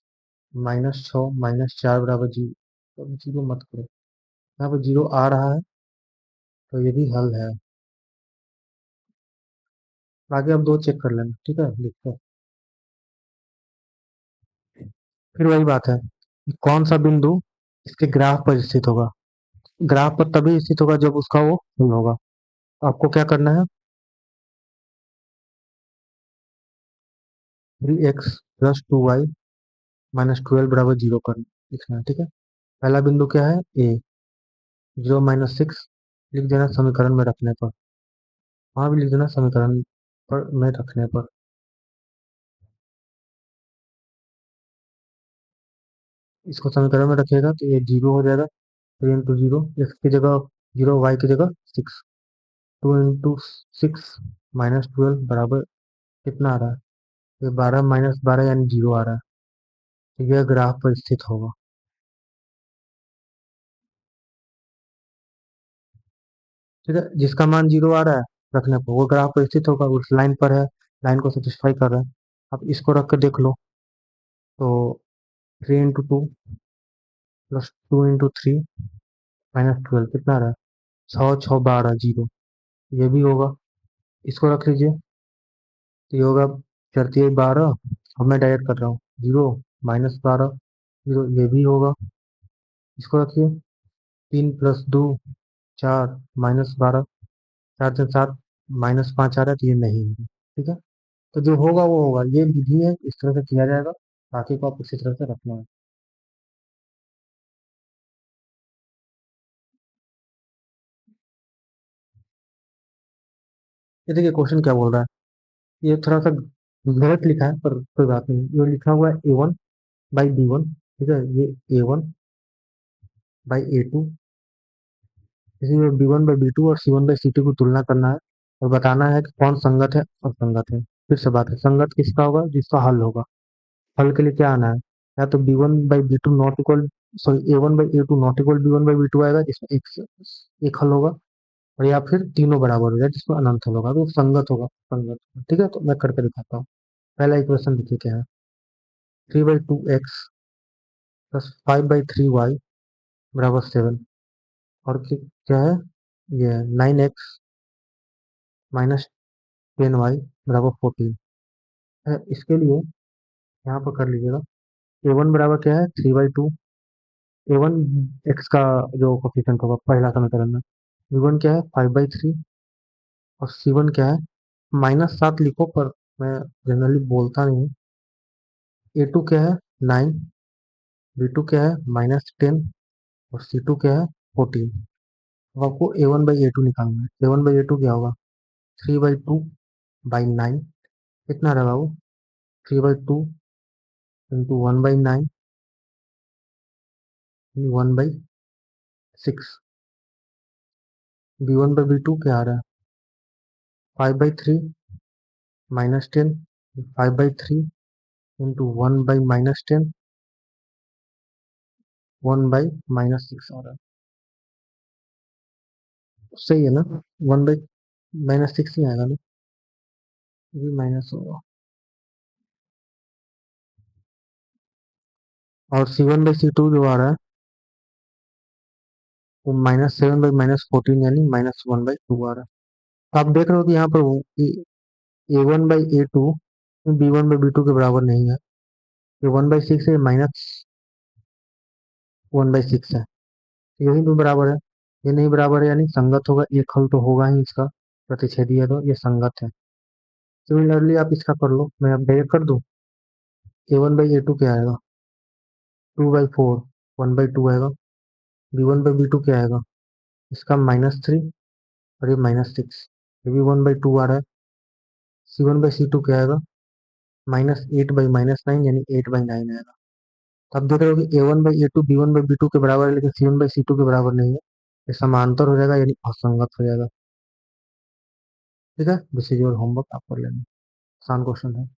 -6 -4 बराबर 0। तो 0 मत करो, यहाँ पर 0 आ रहा है, तो ये भी हल है। आगे आप दो चेक कर लेना, ठीक है, लिखो। फिर वही बात है कि कौन सा बिंदु इसके ग्राफ पर स्थित होगा। ग्राफ पर तभी स्थित होगा जब उसका वो हल होगा। तो आपको क्या करना है, 3x + 2y - 12 बराबर 0 कर लिखना है। ठीक है, पहला बिंदु क्या है, ए, 0 - 6 लिख देना समीकरण में रखने पर, वहां भी लिख देना समीकरण पर में रखने पर। इसको समीकरण में रखिएगा तो ये 0 हो जाएगा। 3 × 0, एक्स की जगह 0, वाई की जगह 6। 2 × 6 - 12 बराबर कितना आ रहा है, ये 12 - 12 यानी 0 आ रहा है। तो यह ग्राफ पर स्थित होगा। ठीक है, जिसका मान 0 आ रहा है रखने पर, वो ग्राफ पर स्थित होगा, उस लाइन पर है, लाइन को सेटिस्फाई कर रहा है। अब इसको रख के देख लो, तो 3 × 2 + 2 × 3 - 12 कितना आ रहा है, 6 6 12 0। ये भी होगा, इसको रख लीजिए, तो ये होगा 4 × 3 = 12। अब मैं डायरेक्ट कर रहा हूँ, 0 -12 0, ये भी होगा। इसको रखिए, 3 + 2 4 -12, 4 से 7 -5 आ रहा है, तो ये नहीं होगा। ठीक है, तो जो होगा वो होगा, ये विधि है, इस तरह से किया जाएगा। बाकी को आप उसी तरह से रखना है। ये देखिए क्वेश्चन क्या बोल रहा है, ये थोड़ा सा गलत लिखा है, पर कोई बात नहीं। ये लिखा हुआ है A1/B1। ठीक है, ये A1/A2, इसी में B1/B2 और C1/C2 की तुलना करना है, और बताना है कि कौन संगत है और संगत है। फिर से बात है, संगत किसका होगा, जिसका हल होगा। हल के लिए क्या आना है, या तो B1/B2 not equal, sorry, A1/A2 not equal B1/B2 आएगा, जिसमें एक हल होगा, और या फिर तीनों बराबर हो जाए जिसमें अनंत हल होगा, तो संगत होगा, संगत। ठीक है, तो मैं करके दिखाता हूँ। पहला इक्वेशन देखिए क्या है, 3/2x + 5/3y बराबर 7। और क्या है, ये 9x - 10y बराबर 14 है। इसके लिए यहाँ पर कर लीजिएगा, A1 बराबर क्या है, 3/2। A1 x का जो कोफिशिएंट होगा पहला समीकरण में, B1 क्या है, 5/3, और C1 क्या है, -7 लिखो, पर मैं जनरली बोलता नहीं हूँ। A2 क्या है, 9, B2 क्या है, -10, और C2 क्या है, 14। अब आपको A1/A2 निकालना है। A1/A2 क्या होगा, 3/2/9, कितना रहेगा वो, 3/2 × 1/9, 1/6। B1/B2 क्या आ रहा है, 5/3 - 10, 5/3 × 1/-10, 1/-6 आ रहा है। सही है ना, 1/-6 ही आएगा ना, ये भी माइनस होगा। और C1/C2 जो आ रहा है वो -7/-14 यानी -1/2 आ रहा है। तो आप देख रहे हो कि यहाँ पर A1/A2 B1/B2 के बराबर नहीं है। ये 1/6 है, -1/6 है। यही भी बराबर है। ये नहीं बराबर है यानी संगत होगा, एक हल तो होगा ही इसका। प्रतिच्छेदी है तो ये संगत है। सिमिलरली आप इसका कर लो, मैं अब डायरेक्ट कर दूं। A1/A2 क्या आएगा? 2/4, 1/2 आएगा। B1/B2 क्या आएगा? इसका -3 और ये -6, ये भी 1/2 आ रहा है। C1/C2 क्या आएगा? -8/-9 यानी 8/9 आएगा। तो आप देख रहे हो कि A1/A2 B1/B2 के बराबर है, लेकिन C1/C2 के बराबर नहीं है। ये समांतर हो जाएगा यानी असंगत हो जाएगा। ठीक है, दिस इज योर होमवर्क, आप कर लेना। आसान क्वेश्चन है।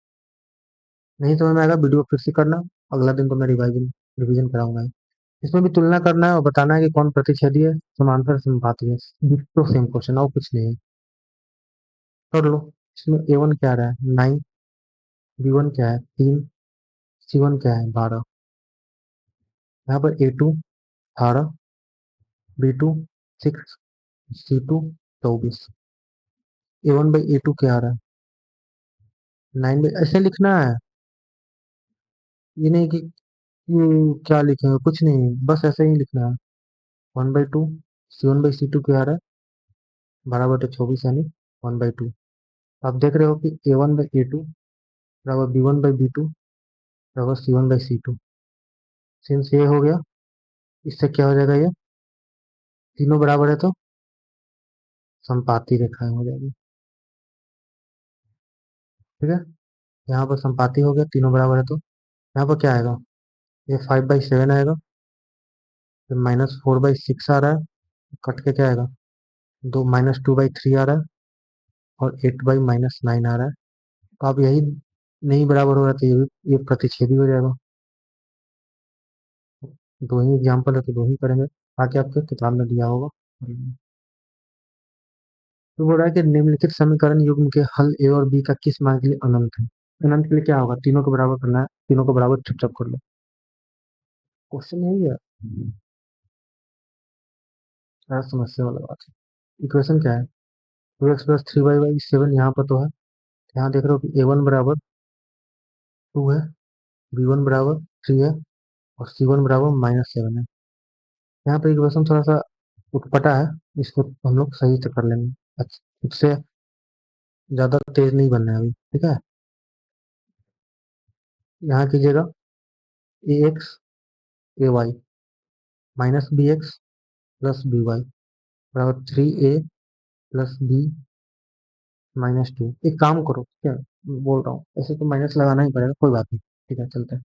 नहीं समझ में आएगा वीडियो फिर से करना। अगला दिन तो मैं रिवाइजन रिवीजन कराऊंगा ही। इसमें भी तुलना करना है और बताना है कि कौन प्रतिच्छेदी है, समांतर समपाती है। तो सेम क्वेश्चन और कुछ नहीं है। कर लो। इसमें A1 क्या आ रहा है? 9। B1 क्या है? 3। C1 क्या है? 12। यहाँ पर A2 18, B2 6, C2 24। A1/A2 क्या आ रहा है? 9 ऐसे लिखना है। ये नहीं कि क्या लिखेंगे, कुछ नहीं, बस ऐसे ही लिखना है। 1/2। C1/C2 क्या आ रहा है? 12/24 यानी 1/2। आप देख रहे हो कि A1/A2 बराबर B1/B2 बराबर C1/C2। सिंस ये हो गया, इससे क्या हो जाएगा? ये तीनों बराबर है तो संपाती रेखाएं हो जाएगी। ठीक है, यहाँ पर संपाती हो गया, तीनों बराबर है तो यहाँ पर क्या आएगा? ये 5/7 आएगा। फिर -4/6 आ रहा है, कट के क्या आएगा? दो -2/3 आ रहा है और 8/-9 आ रहा है। तो आप यही नहीं बराबर हो रहा तो ये प्रतिच्छेदी हो जाएगा। दो ही एग्जाम्पल है तो दो ही करेंगे, बाकी आपके किताब में दिया होगा। तो बोल रहा है कि निम्नलिखित समीकरण युग्म के हल ए और बी का किस मान के लिए अनंत है? अनंत के लिए क्या होगा? तीनों को बराबर करना है, तीनों को बराबर चुपचाप कर लो। क्वेश्चन यही है, क्या समस्या वाला बात है। इक्वेशन क्या है? 2x + 3y/7 यहाँ पर तो है। यहाँ देख रहे हो कि A1 बराबर 2 है, B1 बराबर 3 है और C1 बराबर -7 है। यहाँ पर इक्वेशन थोड़ा सा उटपटा है, इसको हम लोग सही से कर लेंगे। अच्छा, इससे ज्यादा तेज नहीं बनना है अभी, ठीक है। यहाँ कीजिएगा AX AY -BX + BY बराबर 3A + B-2। एक काम करो, क्या बोल रहा हूँ, ऐसे तो माइनस लगाना ही पड़ेगा, कोई बात नहीं। ठीक है, चलते हैं।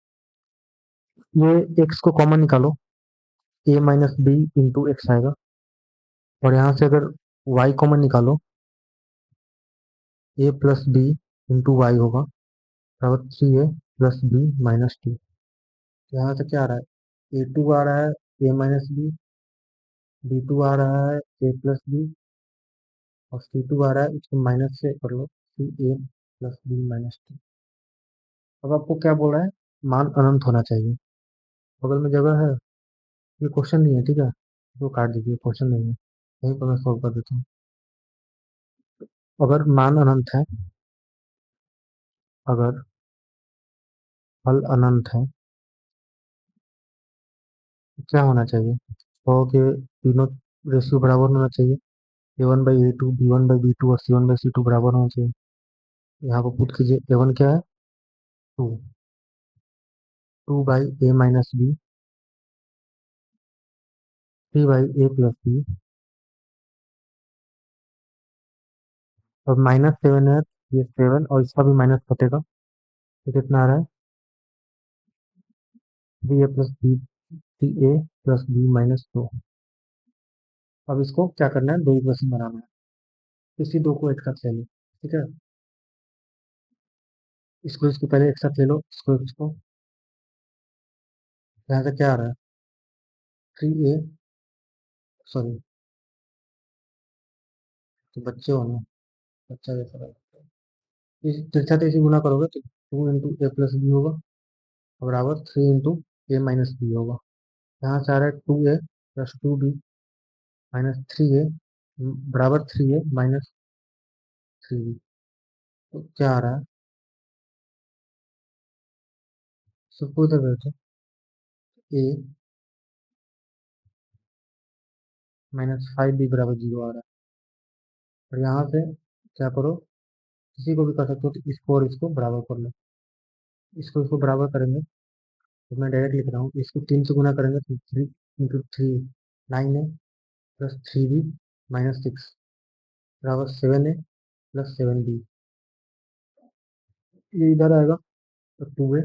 ये x को कॉमन निकालो, A-B × x आएगा। और यहाँ से अगर y कॉमन निकालो, A + B × y होगा बराबर 3A + B-2। यहाँ से क्या आ रहा है? A2 आ रहा है, A-B, B2 आ रहा है, A + B, और C2 आ रहा है, इसको माइनस से कर लो, C A + B-2। अब आपको क्या बोल रहा है? मान अनंत होना चाहिए। बगल में जगह है, ये क्वेश्चन नहीं है, ठीक है, इसको काट दीजिए, क्वेश्चन नहीं है। यहीं पर मैं सॉल्व कर देता हूँ। अगर मान अनंत है, अगर हल अनंत है तो क्या होना चाहिए? तो कि तीनों रेशियो बराबर होना चाहिए। A1/A2, B1/B2 और C1/C2 बराबर होना चाहिए। यहाँ पर पुट कीजिए, A1 क्या है? 2, 2/A - B, 3/A + B, और -7 है, ये 7 और इसका भी माइनस कटेगा, तो कितना आ रहा है? 3A + B 2। अब इसको क्या करना है? दो इक्वेशन बनाना है, इसी दो को एक साथ ले लो। ठीक है, इसको पहले एक साथ ले लो, इसको यहाँ से क्या आ रहा है? 3A, सॉरी, तो बच्चे हो ना, बच्चा जैसा लगता है। इस तिरछा तेजी गुना करोगे तो 2 × A + B होगा बराबर 3 × ए माइनस बी होगा। यहाँ से आ रहा है 2a+2b -3a बराबर 3a -3b। तो क्या आ रहा है? सबको इधर बैठो। ए -5b बराबर 0 आ रहा है। और यहाँ से क्या करो, किसी को भी कर सकते हो, तो इसको और इसको बराबर कर लो। इसको इसको बराबर करेंगे तो मैं डायरेक्ट लिख रहा हूँ, इसको 3 से गुना करेंगे तो 3 × 3 9a प्लस 3b -6 बराबर 7a प्लस 7b। ये इधर आएगा तो 2a,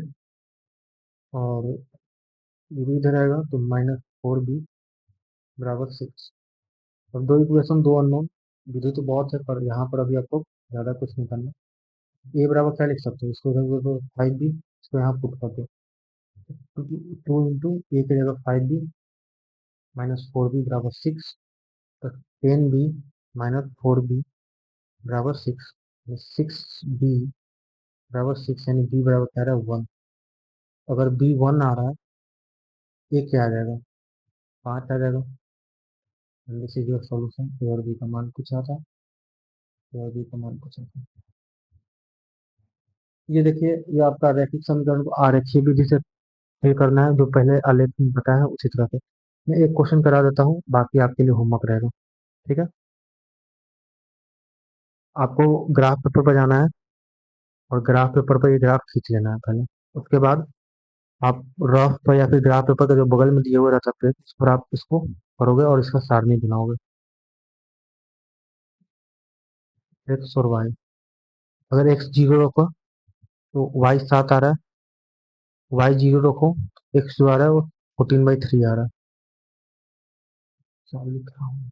और ये भी इधर आएगा तो -4b बराबर 6। अब दो इक्वेशन दो अननोन, विधि तो बहुत है पर यहाँ पर अभी आपको ज़्यादा कुछ नहीं करना। ए बराबर क्या लिख सकते हो, इसको इधर कर दो 5b, इसको यहाँ पुट कर दो। 2 × ए की जगह 5b -4b बराबर 6, तो 10b -4b बराबर 6। 6b बराबर 6 यानी b बराबर क्या रहा है 1। अगर b 1 आ रहा है, ए क्या आ जाएगा, 5 आ जाएगा। This is your solution. A और बी का मान कुछ आता है, ए और बी का मान कुछ आता है। ये देखिए, ये आपका रैखिक समीकरण को आरेखीय विधि से हल करना है, जो पहले आलेख में बताया है उसी तरह से। मैं एक क्वेश्चन करा देता हूँ, बाकी आपके लिए होमवर्क रहेगा। ठीक है, आपको ग्राफ पेपर पर जाना है और ग्राफ पेपर पर ये ग्राफ खींच लेना है पहले। उसके बाद आप रफ पर या फिर ग्राफ पेपर का जो बगल में दिए हुए रहता है पेज, उस पर आप इसको करोगे और इसका सारणी बनाओगे, एक्स और वाई। अगर एक्स 0 रखो तो वाई 7 आ रहा है, वाई 0 रखो, एक्स जो आ रहा है वो 14/3 आ रहा है। क्या लिख रहा हूँ,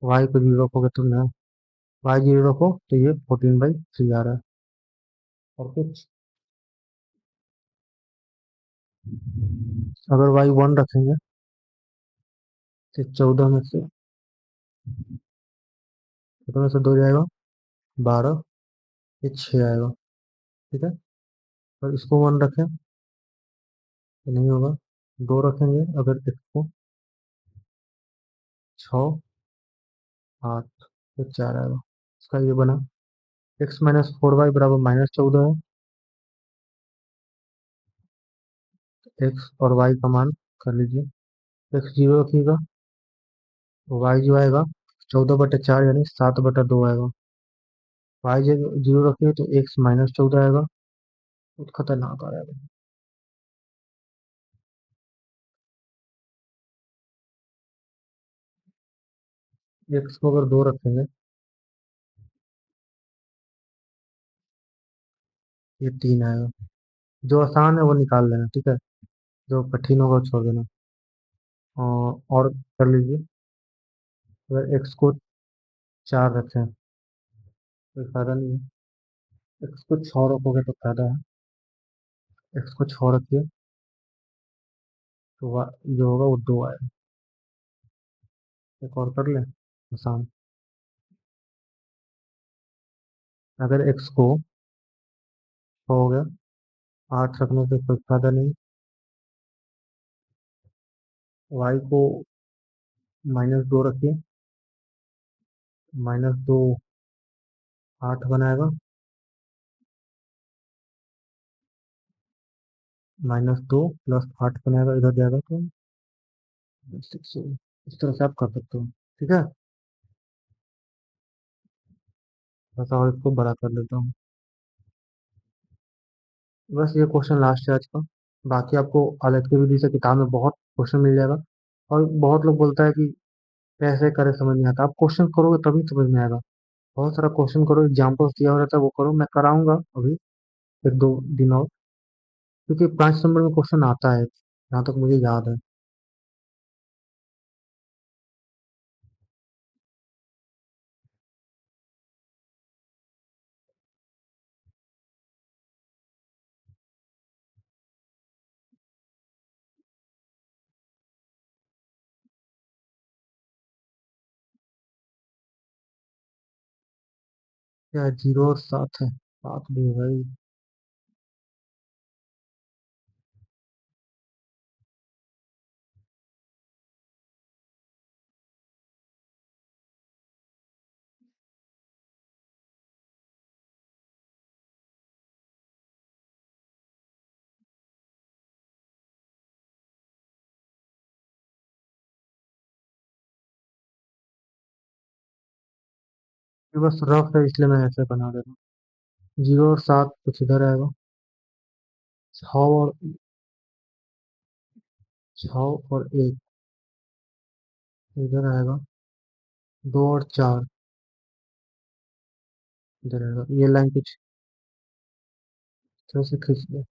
वाई को 0 रखोगे तो ना, वाई 0 रखो तो ये 14/3 आ रहा है। और कुछ, अगर वाई 1 रखेंगे तो 14 में से 2 जाएगा 12, ये 6 आएगा। ठीक है, और इसको 1 रखें तो नहीं होगा, 2 रखेंगे अगर इसको, 6 8, तो 4 आएगा। इसका ये बना x-4y बराबर -14 है। एक्स और वाई का मान कर लीजिए। एक्स 0 रखिएगा तो वाई जो आएगा 14/4 यानी 7/2 आएगा। वाई 0 रखिए तो एक्स -14 आएगा। बहुत खतरनाक आ रहा है। एक्स को अगर 2 रखेंगे, ये 3 आएगा। जो आसान है वो निकाल लेना, ठीक है, जो कठिन होगा वो छोड़ देना। और कर लीजिए, अगर एक्स को 4 रखें तो फायदा नहीं है, एक्स को 6 रखोगे तो फायदा है। एक्स को 6 रखिए तो जो होगा वो 2 आएगा। एक और कर लें आसान, अगर एक्स को 6 हो गया, 8 रखने से कोई फायदा नहीं। वाई को -2 रखिए, -2 8 बनाएगा, -2 प्लस 8 बनाएगा, इधर जाएगा तो 6। इस तरह से आप कर सकते हो। ठीक है, बस और इसको बड़ा कर लेता हूँ। बस ये क्वेश्चन लास्ट है आज का। बाकी आपको आलेखी विधि से किताब में बहुत क्वेश्चन मिल जाएगा। और बहुत लोग बोलता है कि कैसे करें समझ नहीं आता, आप क्वेश्चन करोगे तभी समझ में आएगा। बहुत सारा क्वेश्चन करो, एग्जाम्पल्स दिया हो रहता है वो करो, मैं कराऊंगा अभी 1-2 दिन और, क्योंकि 5 नंबर में क्वेश्चन आता है जहाँ तक मुझे याद है। क्या 0 और 7 है, 7 भी है भाई। ये बस रफ है इसलिए मैं ऐसे बना दे रहा हूँ। 0 और 7 कुछ इधर आएगा। 6 और 1 इधर आएगा। 2 और 4 इधर आएगा। ये लाइन कुछ थोड़ा से खींच दो।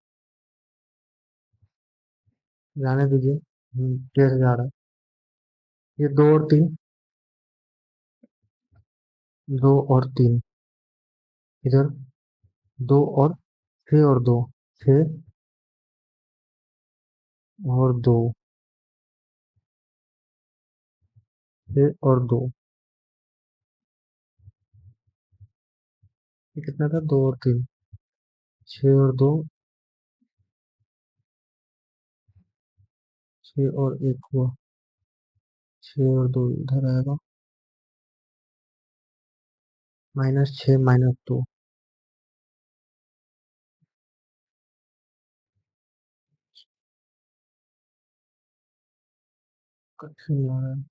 जाने दीजिए। टेढ़ जा रहा है। ये 2 और 3। 2 और 3 इधर। 2 और 6 और 2। 6 और 2। 6 और 2। ये कितना था? 2 और 3। 6 और 2। 6 और 1 हुआ। 6 और 2 इधर आएगा। -6 - 2। कठिन लग रहा है।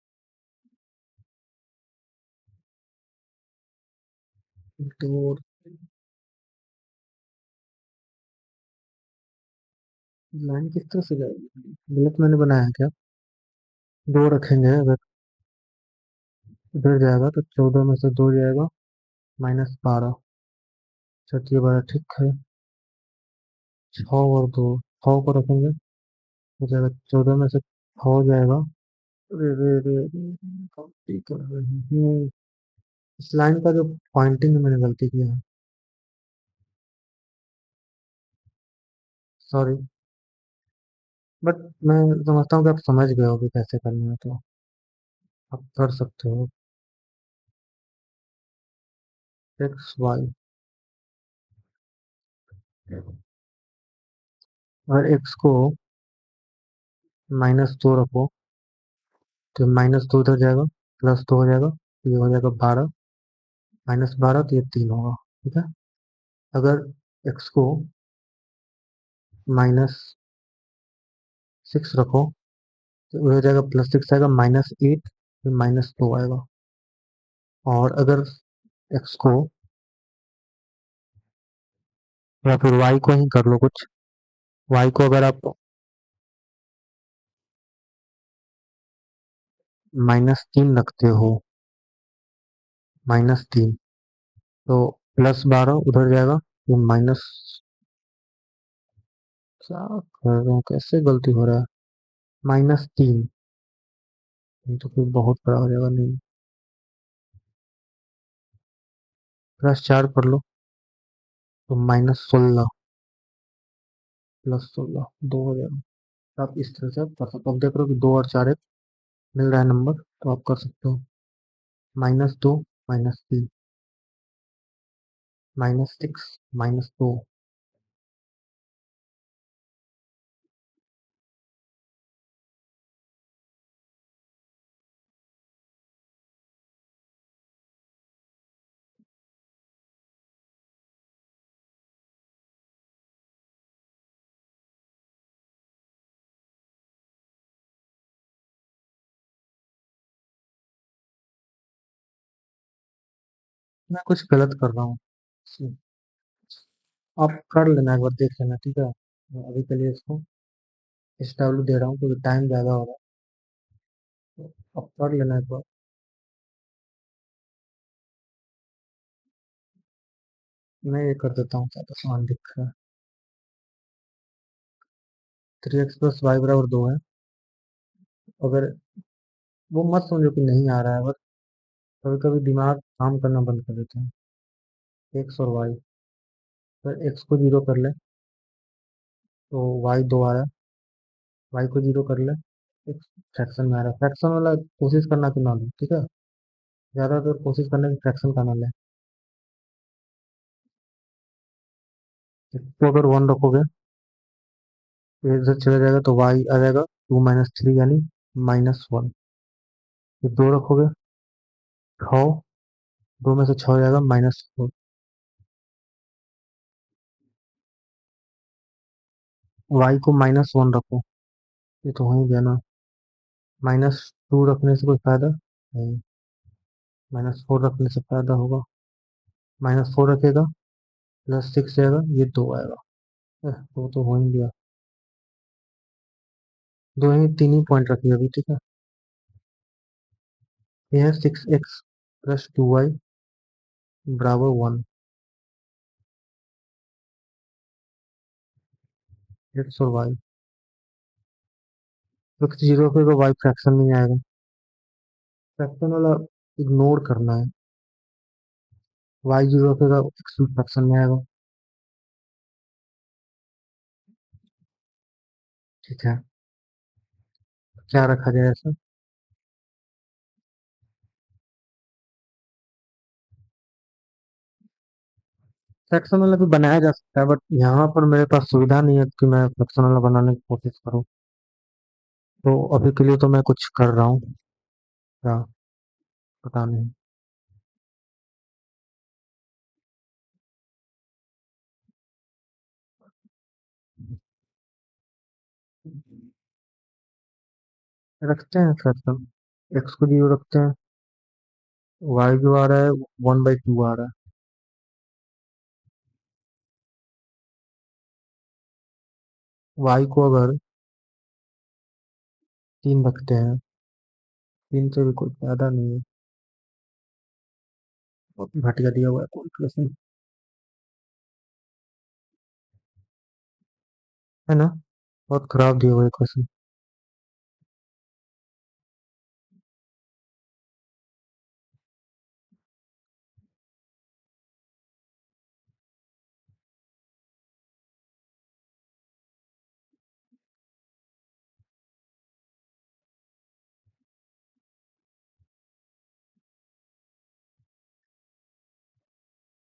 दो। लाइन किस तरह से जाएगी? गलत मैंने बनाया है क्या? दो रखेंगे अगर इधर जाएगा तो 14 में से 2 जाएगा। -12। चलिए बड़ा ठीक है। 6 और 2। 6 को रखेंगे हो जाएगा। 14 में से 6 जाएगा। अरे रे रे रे, गलती कर रही हूँ। इस लाइन का जो पॉइंटिंग में मैंने गलती किया है। सॉरी। बट मैं समझता हूँ कि आप समझ गए होगे कैसे करना है, तो आप कर सकते हो। XY। और x को -2 रखो तो -2 उधर जाएगा। +2 हो जाएगा तो ये हो जाएगा 12। -12 तो ये 3 होगा। ठीक है। अगर x को -6 रखो तो ये हो जाएगा। +6 आएगा। -8 फिर -2 आएगा। और अगर x को या फिर y को ही कर लो कुछ। y को अगर आप -3 रखते हो। -3 तो +12 उधर जाएगा। ये माइनस। क्या कर रहा हूँ? कैसे गलती हो रहा है? -3। ये तो फिर बहुत बड़ा हो जाएगा। नहीं, +4 कर लो तो -16। +16 2 हो जाएगा। आप इस तरह से आप कर सकते हो। अब देख रहे हो कि 2 और 4 एक मिल रहा है नंबर, तो आप कर सकते हो। -2 -3 -6 -2। मैं कुछ गलत कर रहा हूँ। आप कर लेना, एक बार देख लेना, ठीक है। मैं अभी के लिए इसको SW दे रहा हूँ क्योंकि टाइम ज़्यादा हो रहा है, तो आप कर लेना एक बार। मैं ये कर देता हूँ, ज़्यादा सामान दिख रहा है। 3x + y = 2 है। अगर वो मत समझो कि नहीं आ रहा है, बस कभी कभी दिमाग काम करना बंद कर देता है। एक्स और वाई। अगर एक्स को 0 कर ले तो वाई 2 आ रहा है। वाई को 0 कर ले, एक फ्रैक्शन में आ रहा है। फ्रैक्शन वाला कोशिश करना कि ना लो, ठीक है। ज़्यादातर कोशिश करना कि फ्रैक्शन का ना ले। तो अगर 1 रखोगे तो ये इधर चला जाएगा तो वाई आ जाएगा 2 - 3 यानी -1। फिर 2 रखोगे 6। 2 में से 6 जाएगा -4। वाई को -1 रखो। ये तो हो ही गया ना। -2 रखने से कोई फायदा नहीं। -4 रखने से फायदा होगा। -4 रखेगा, +6 जाएगा, ये 2 आएगा। वो तो हो ही गया। दो ही 3 ही पॉइंट रखिए अभी, ठीक है। ये है 6x + 2y बराबर 1। एक्स और वाई, एक्स जीरो पे तो वाई फ्रैक्शन नहीं आएगा। फ्रैक्शन वाला इग्नोर करना है। वाई जीरो पे तो एक्स भी फ्रैक्शन में आएगा। ठीक है, क्या रखा जाए ऐसा? फ्रैक्शन वाला भी बनाया जा सकता है, बट यहाँ पर मेरे पास सुविधा नहीं है कि मैं फ्रैक्शन वाला बनाने की कोशिश करूँ। तो अभी के लिए तो मैं कुछ कर रहा हूँ, क्या पता नहीं। रखते हैं फ्रैक्शन, एक्स को जीरो रखते हैं। वाई जो आ रहा है 1/2 आ रहा है। वाई को अगर 3 रखते हैं, 3 से भी कोई फायदा नहीं है। बहुत घटिया दिया हुआ है कैलकुलेशन, है ना? बहुत खराब दिया हुआ है क्वेश्चन।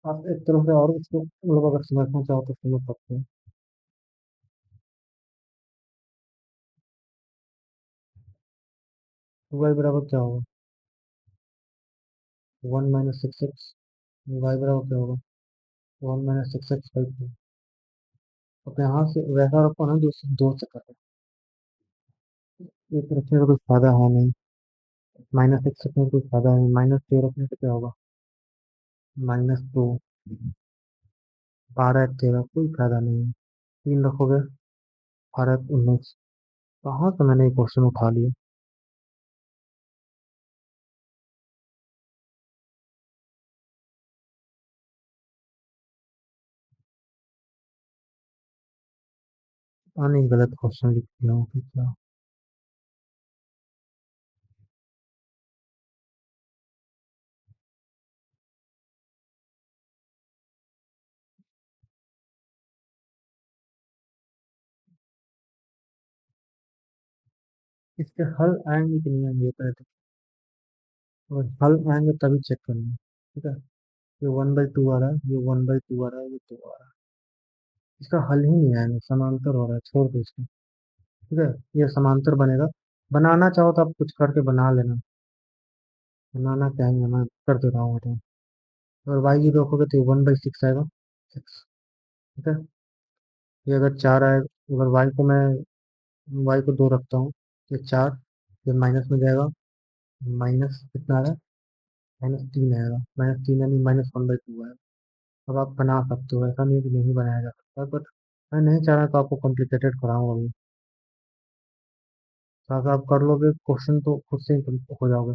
आप एक तरह से और इसको मतलब अगर समझना चाहो तो समझ सकते हैं। 2y बराबर क्या होगा? 1 - 6x। वाई बराबर क्या होगा? 1 - 6x/2। अब यहाँ से वैसा रखो ना जो सिर्फ 2 से कटे। एक रखने का कोई फायदा है नहीं। -x रखने का कोई फायदा नहीं। -2 रखने से क्या होगा? -2, 12 × 13 कोई फायदा नहीं है। 3 रखोगे, 12 × 19। कहाँ से मैंने ये क्वेश्चन उठा लिया? पता नहीं गलत क्वेश्चन लिख दिया हूँ कि क्या। इसके हल आएंगे कि नहीं आएंगे ये पहले तो। और हल आएंगे तभी चेक करना, ठीक है। ये 1/2 आ रहा है, ये 1/2 आ रहा है, ये 2 आ रहा है। इसका हल ही नहीं आएगा, समांतर हो रहा है, छोड़ दो इसको। ठीक है, ये समांतर बनेगा। बनाना चाहो तो आप कुछ करके बना लेना। बनाना क्या है, मैं कर दे रहा हूँ तो। अगर वाई जीरो रखोगे तो ये 1/6 आएगा। 6, ठीक है। ये अगर 4 आए, अगर वाई को 2 रखता हूँ, ये 4, ये माइनस में जाएगा। माइनस कितना आ रहा है? -3 आएगा। -3 यानी -1/2 आएगा। अब आप बना सकते हो, ऐसा नहीं है कि नहीं बनाया जा सकता, बट मैं नहीं चाह रहा तो आपको कॉम्प्लिकेटेड कराऊँ अभी। तो अगर आप कर लोगे क्वेश्चन तो खुद से ही हो जाओगे।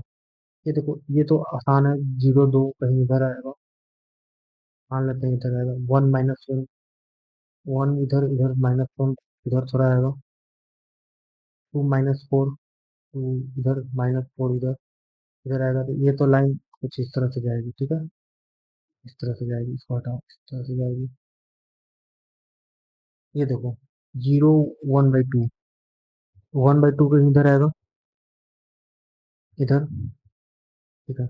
ये देखो, ये तो आसान है। 0 2 कहीं इधर आएगा, मान लेते हैं इधर आएगा। 1 - 1, इधर इधर -1 इधर थोड़ा आएगा। 2 - 4, 2 इधर, -4 इधर, इधर आएगा। तो ये तो लाइन कुछ इस तरह से जाएगी, ठीक है। इस तरह से जाएगी, इसको हटाओ, इस तरह से जाएगी। ये देखो, 0 1/2, 1/2 कहीं इधर आएगा, इधर, ठीक है।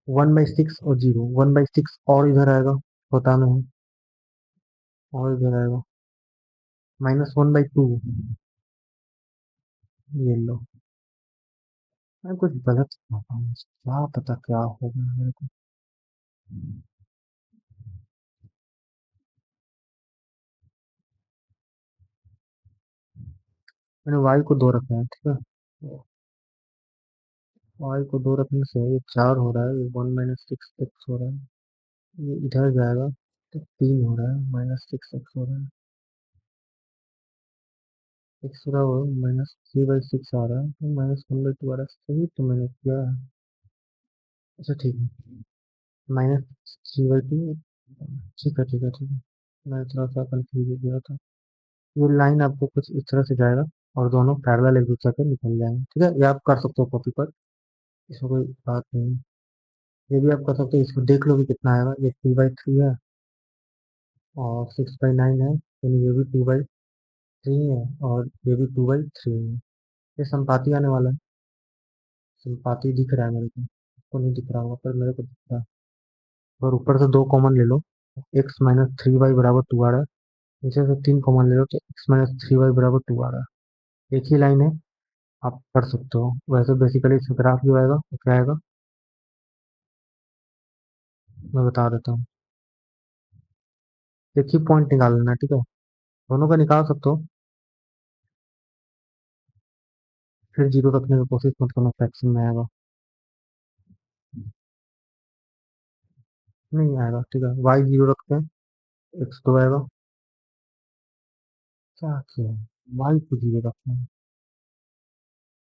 1/6 और 0, 1/6 और इधर आएगा, होता में है, और इधर आएगा। -1/2, ये लो। मैं कुछ गलत कर रहा हूँ, क्या पता क्या हो गया मेरे को। मैंने वाई को 2 रखा है, ठीक है। वाई को 2 रखने से ये 4 हो रहा है, ये 1 - 6 x हो रहा है। ये इधर जाएगा तो 3 हो रहा है, -6x हो रहा है, x हो रहा है -3/6 आ रहा है, तो -1/2 आ रहा है, सही तो मैंने किया है। अच्छा ठीक है, -3/2, ठीक है ठीक है ठीक है, मैं थोड़ा सा कंफ्यूज हो गया था। ये लाइन आपको कुछ इस तरह से जाएगा और दोनों पैरेलल एक दूसरे के निकल जाएंगे, ठीक है, ये आप कर सकते हो कॉपी पर, इसमें कोई बात नहीं है। ये भी आप कर सकते हो, इसको देख लो कि कितना आएगा, ये 2/3 है और 6/9 है, यानी ये भी 2/3 है और ये भी 2/3 है। ये संपाती आने वाला है, संपाती दिख रहा है मेरे को, आपको नहीं दिख रहा होगा पर मेरे को दिख रहा है। और ऊपर से 2 कॉमन ले लो, x-3y बराबर 2 आ रहा है, नीचे से 3 कॉमन ले लो तो x-3y बराबर 2 आ रहा है। एक ही लाइन है, आप कर सकते हो। वैसे बेसिकली इसका ग्राफ जो आएगा वो क्या आएगा, मैं बता देता हूँ। एक ही पॉइंट निकाल लेना, ठीक है, दोनों का निकाल सकते हो, फिर जीरो रखने की कोशिश मत करना, फ्रैक्शन में आएगा, नहीं आएगा, ठीक है, वाई जीरो रखते हैं, एक्स तो आएगा, क्या किया, वाई को जीरो रखते हैं।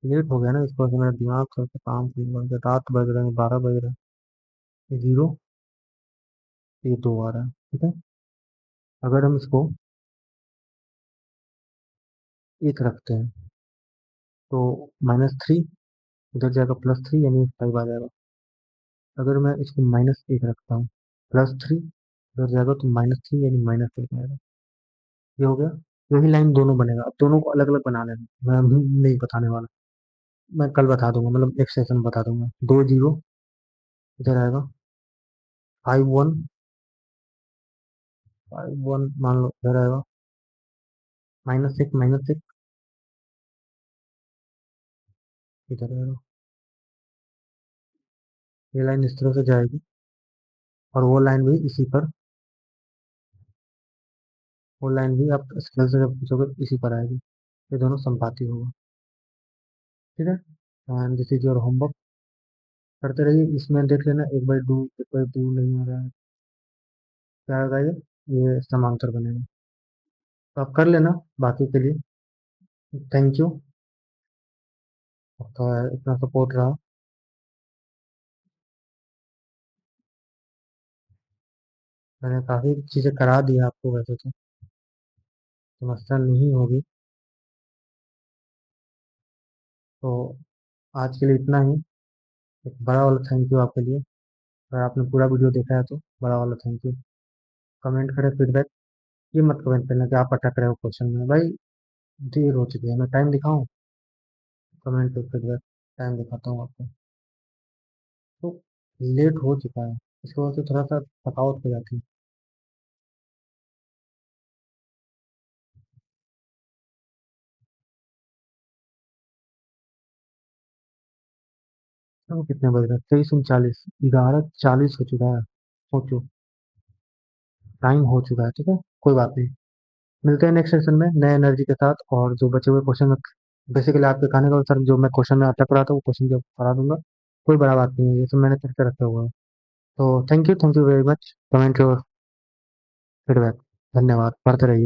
लेट हो गया ना, इस वजह से मेरा दिमाग थोड़ा सा काम करने लग गया, रात बज रहे हैं, 12 बज रहे हैं, जीरो, ये 2 आ रहा है, ठीक है। अगर हम इसको एक रखते हैं तो -3 उधर जाएगा, +3 यानी 5 आ जाएगा। अगर मैं इसको -1 रखता हूँ, +3 उधर जाएगा तो -3 यानी -1 आएगा। ये हो गया, यही लाइन दोनों बनेगा, अब दोनों को अलग अलग बना लेना, मैं नहीं बताने वाला, मैं कल बता दूंगा, मतलब नेक्स्ट सेशन में बता दूंगा। 2 जीरो इधर आएगा, 5 1, 5 1 मान लो इधर आएगा, -1 इधर आएगा। ये लाइन इस तरह से जाएगी और वो लाइन भी इसी पर, वो लाइन भी आप स्केल से जब पूछोगे इसी पर आएगी, ये दोनों संपाती होगा, ठीक है। And this is your homework, करते रहिए, इसमें देख लेना 1/2, 1/2 नहीं आ रहा है, क्या आएगा ये समांतर बनेगा, तो आप कर लेना, बाकी के लिए थैंक यू, आपका इतना सपोर्ट रहा। मैंने काफ़ी चीज़ें करा दी है आपको, वैसे तो समस्या नहीं होगी, तो आज के लिए इतना ही। एक बड़ा वाला थैंक यू आपके लिए, अगर आपने पूरा वीडियो देखा है तो बड़ा वाला थैंक यू। कमेंट करें फीडबैक, ये मत कमेंट करना कि आप अटक रहे हो क्वेश्चन में, भाई देर हो चुकी है, मैं टाइम दिखाऊं, कमेंट पे फीडबैक, टाइम दिखाता हूँ आपको, तो लेट हो चुका है, इसकी वजह से थोड़ा सा थकावट हो जाती है। तो कितने बज रहे हैं, 23:39, 11:40 हो चुका है, सोचो, टाइम हो चुका है, ठीक है, कोई बात नहीं। मिलते हैं नेक्स्ट सेशन में नए एनर्जी के साथ, और जो बचे हुए क्वेश्चन बेसिकली आपके कहने का सर, जो मैं क्वेश्चन में अटक रहा था वो क्वेश्चन जो करा दूंगा, कोई बड़ा बात नहीं है, ये सब मैंने करके रखा हुआ है। तो thank you very much, comment your feedback, धन्यवाद, पढ़ते रहिए।